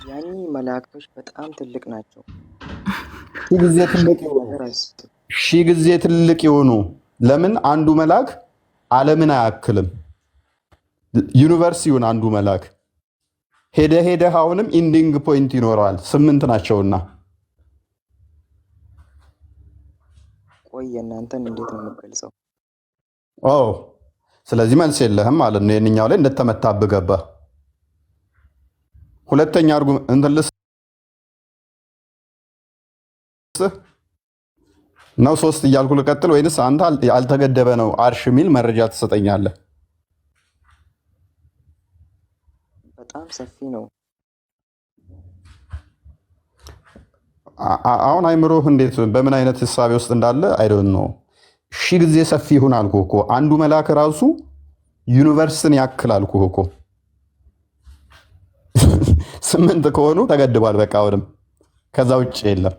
ያኒ መላእክቶች በጣም ትልቅ ናቸው። ሺህ ጊዜ ትልቅ የሆኑ ለምን? አንዱ መልአክ ዓለምን አያክልም። ዩኒቨርሲቲውን አንዱ መልአክ ሄደ አሁንም ኢንዲንግ ፖይንት ይኖረዋል። 8 ናቸውና። ቆይ እናንተን እንዴት ነው የምትገልጸው? ስለዚህ መልስ የለህም ማለት ነው። የእኛው ላይ እንደተመታብህ ገባ። ሁለተኛ አርጉም እንትልስ ነው 3 እያልኩ ልቀጥል ወይንስ አንተ ያልተገደበ ነው አርሽ የሚል መረጃ ትሰጠኛለህ? በጣም ሰፊ ነው። አሁን አይምሮህ እንዴት በምን አይነት ህሳቤ ውስጥ እንዳለ አይዶን ነው። ሺህ ጊዜ ሰፊ ይሁን አልኩህ እኮ። አንዱ መልአክ ራሱ ዩኒቨርስን ያክል አልኩህ እኮ። 8 ከሆኑ ተገድቧል። በቃ አሁንም ከዛ ውጭ የለም።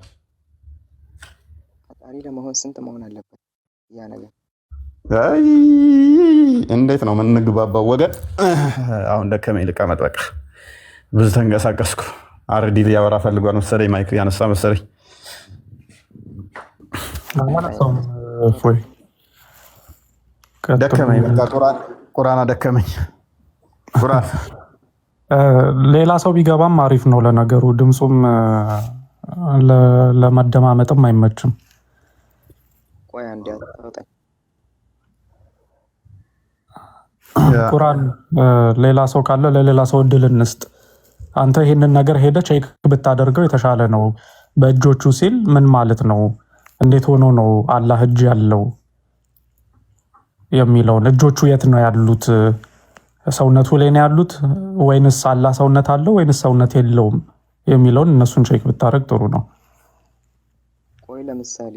ፈጣሪ ለመሆን ስንት መሆን አለበት? ያ ነገር እንዴት ነው የምንግባባው? ወገን አሁን ደከመኝ፣ ልቀመጥ። በቃ ብዙ ተንቀሳቀስኩ። አርዲ ሊያወራ ፈልጓል መሰለኝ። ማይክ ያነሳ መሰለኝ። ደከመኝ፣ ቁርአን ደከመኝ። ቁርአን ሌላ ሰው ቢገባም አሪፍ ነው። ለነገሩ ድምፁም ለመደማመጥም አይመችም። ቆይ አንዴ አውጣኝ። ቁርአን ሌላ ሰው ካለ ለሌላ ሰው እድል እንስጥ። አንተ ይሄንን ነገር ሄደ ቼክ ብታደርገው የተሻለ ነው። በእጆቹ ሲል ምን ማለት ነው? እንዴት ሆኖ ነው አላህ እጅ ያለው የሚለውን እጆቹ የት ነው ያሉት? ሰውነቱ ላይ ነው ያሉት ወይንስ አላህ ሰውነት አለው ወይንስ ሰውነት የለውም የሚለውን እነሱን ቼክ ብታደርግ ጥሩ ነው። ቆይ ለምሳሌ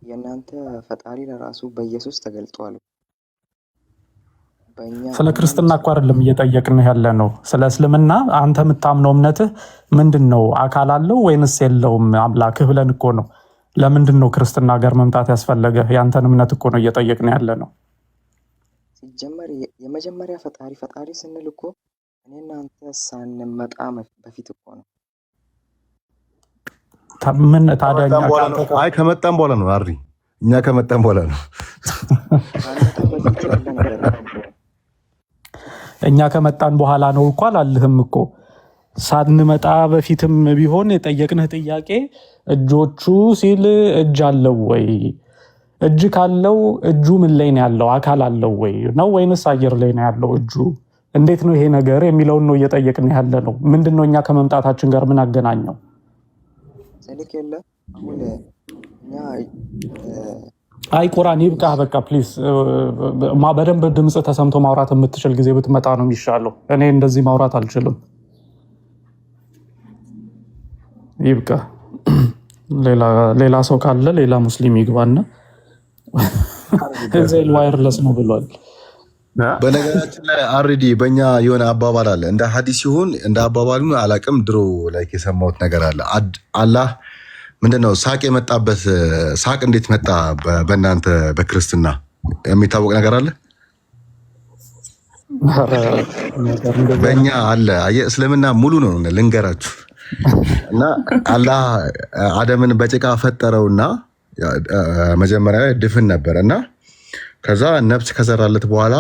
የእናንተ ፈጣሪ ለራሱ በኢየሱስ ተገልጧል። ስለ ክርስትና እኮ አይደለም እየጠየቅን ያለ ነው። ስለ እስልምና አንተ የምታምነው እምነትህ ምንድን ነው? አካል አለው ወይንስ የለውም አምላክህ ብለን እኮ ነው። ለምንድን ነው ክርስትና ጋር መምጣት ያስፈለገ? ያንተን እምነት እኮ ነው እየጠየቅን ያለ ነው። ሲጀመር የመጀመሪያ ፈጣሪ ስንል እኮ እኔና አንተ ሳንመጣ በፊት እኮ ነው። ምን ታዲያ አይ ከመጣን በኋላ ነው። አሪ እኛ ከመጣን በኋላ ነው። እኛ ከመጣን በኋላ ነው እኮ አላልህም እኮ። ሳንመጣ በፊትም ቢሆን የጠየቅንህ ጥያቄ እጆቹ ሲል እጅ አለው ወይ? እጅ ካለው እጁ ምን ላይ ነው ያለው? አካል አለው ወይ ነው ወይንስ አየር ላይ ነው ያለው እጁ? እንዴት ነው ይሄ ነገር የሚለውን ነው እየጠየቅን ያለ ነው። ምንድን ነው እኛ ከመምጣታችን ጋር ምን አገናኘው? ስልክ የለ አሁን እኛ አይ ቁርአን ይብቃ በቃ ፕሊዝ። በደንብ ድምጽ ተሰምቶ ማውራት የምትችል ጊዜ ብትመጣ ነው የሚሻለው። እኔ እንደዚህ ማውራት አልችልም። ይብቃ። ሌላ ሰው ካለ ሌላ ሙስሊም ይግባና እዚህ ዋየርለስ ነው ብሏል። በነገራችን ላይ አርዲ በእኛ የሆነ አባባል አለ። እንደ ሀዲስ ይሁን እንደ አባባሉ አላቅም። ድሮ ላይ የሰማሁት ነገር አለ። አላህ ምንድነው ሳቅ የመጣበት ሳቅ እንዴት መጣ? በእናንተ በክርስትና የሚታወቅ ነገር አለ? በእኛ አለ። እስልምና ሙሉ ነው ልንገራችሁ። እና አላህ አደምን በጭቃ ፈጠረውና መጀመሪያ ድፍን ነበር እና ከዛ ነፍስ ከዘራለት በኋላ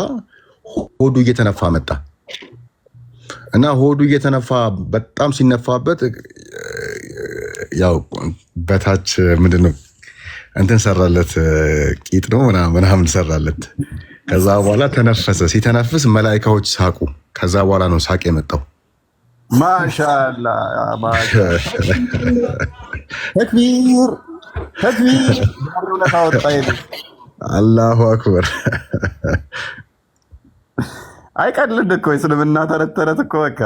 ሆዱ እየተነፋ መጣ እና ሆዱ እየተነፋ በጣም ሲነፋበት ያው በታች ምንድነው እንትን ሰራለት፣ ቂጥ ነው ምናምን ሰራለት። ከዛ በኋላ ተነፈሰ። ሲተነፍስ መላኢካዎች ሳቁ። ከዛ በኋላ ነው ሳቅ የመጣው። ማሻአላ ተክቢር ተክቢር። አላሁ አክበር። አይቀልድ እኮ እስልምና ተረት ተረት እኮ በቃ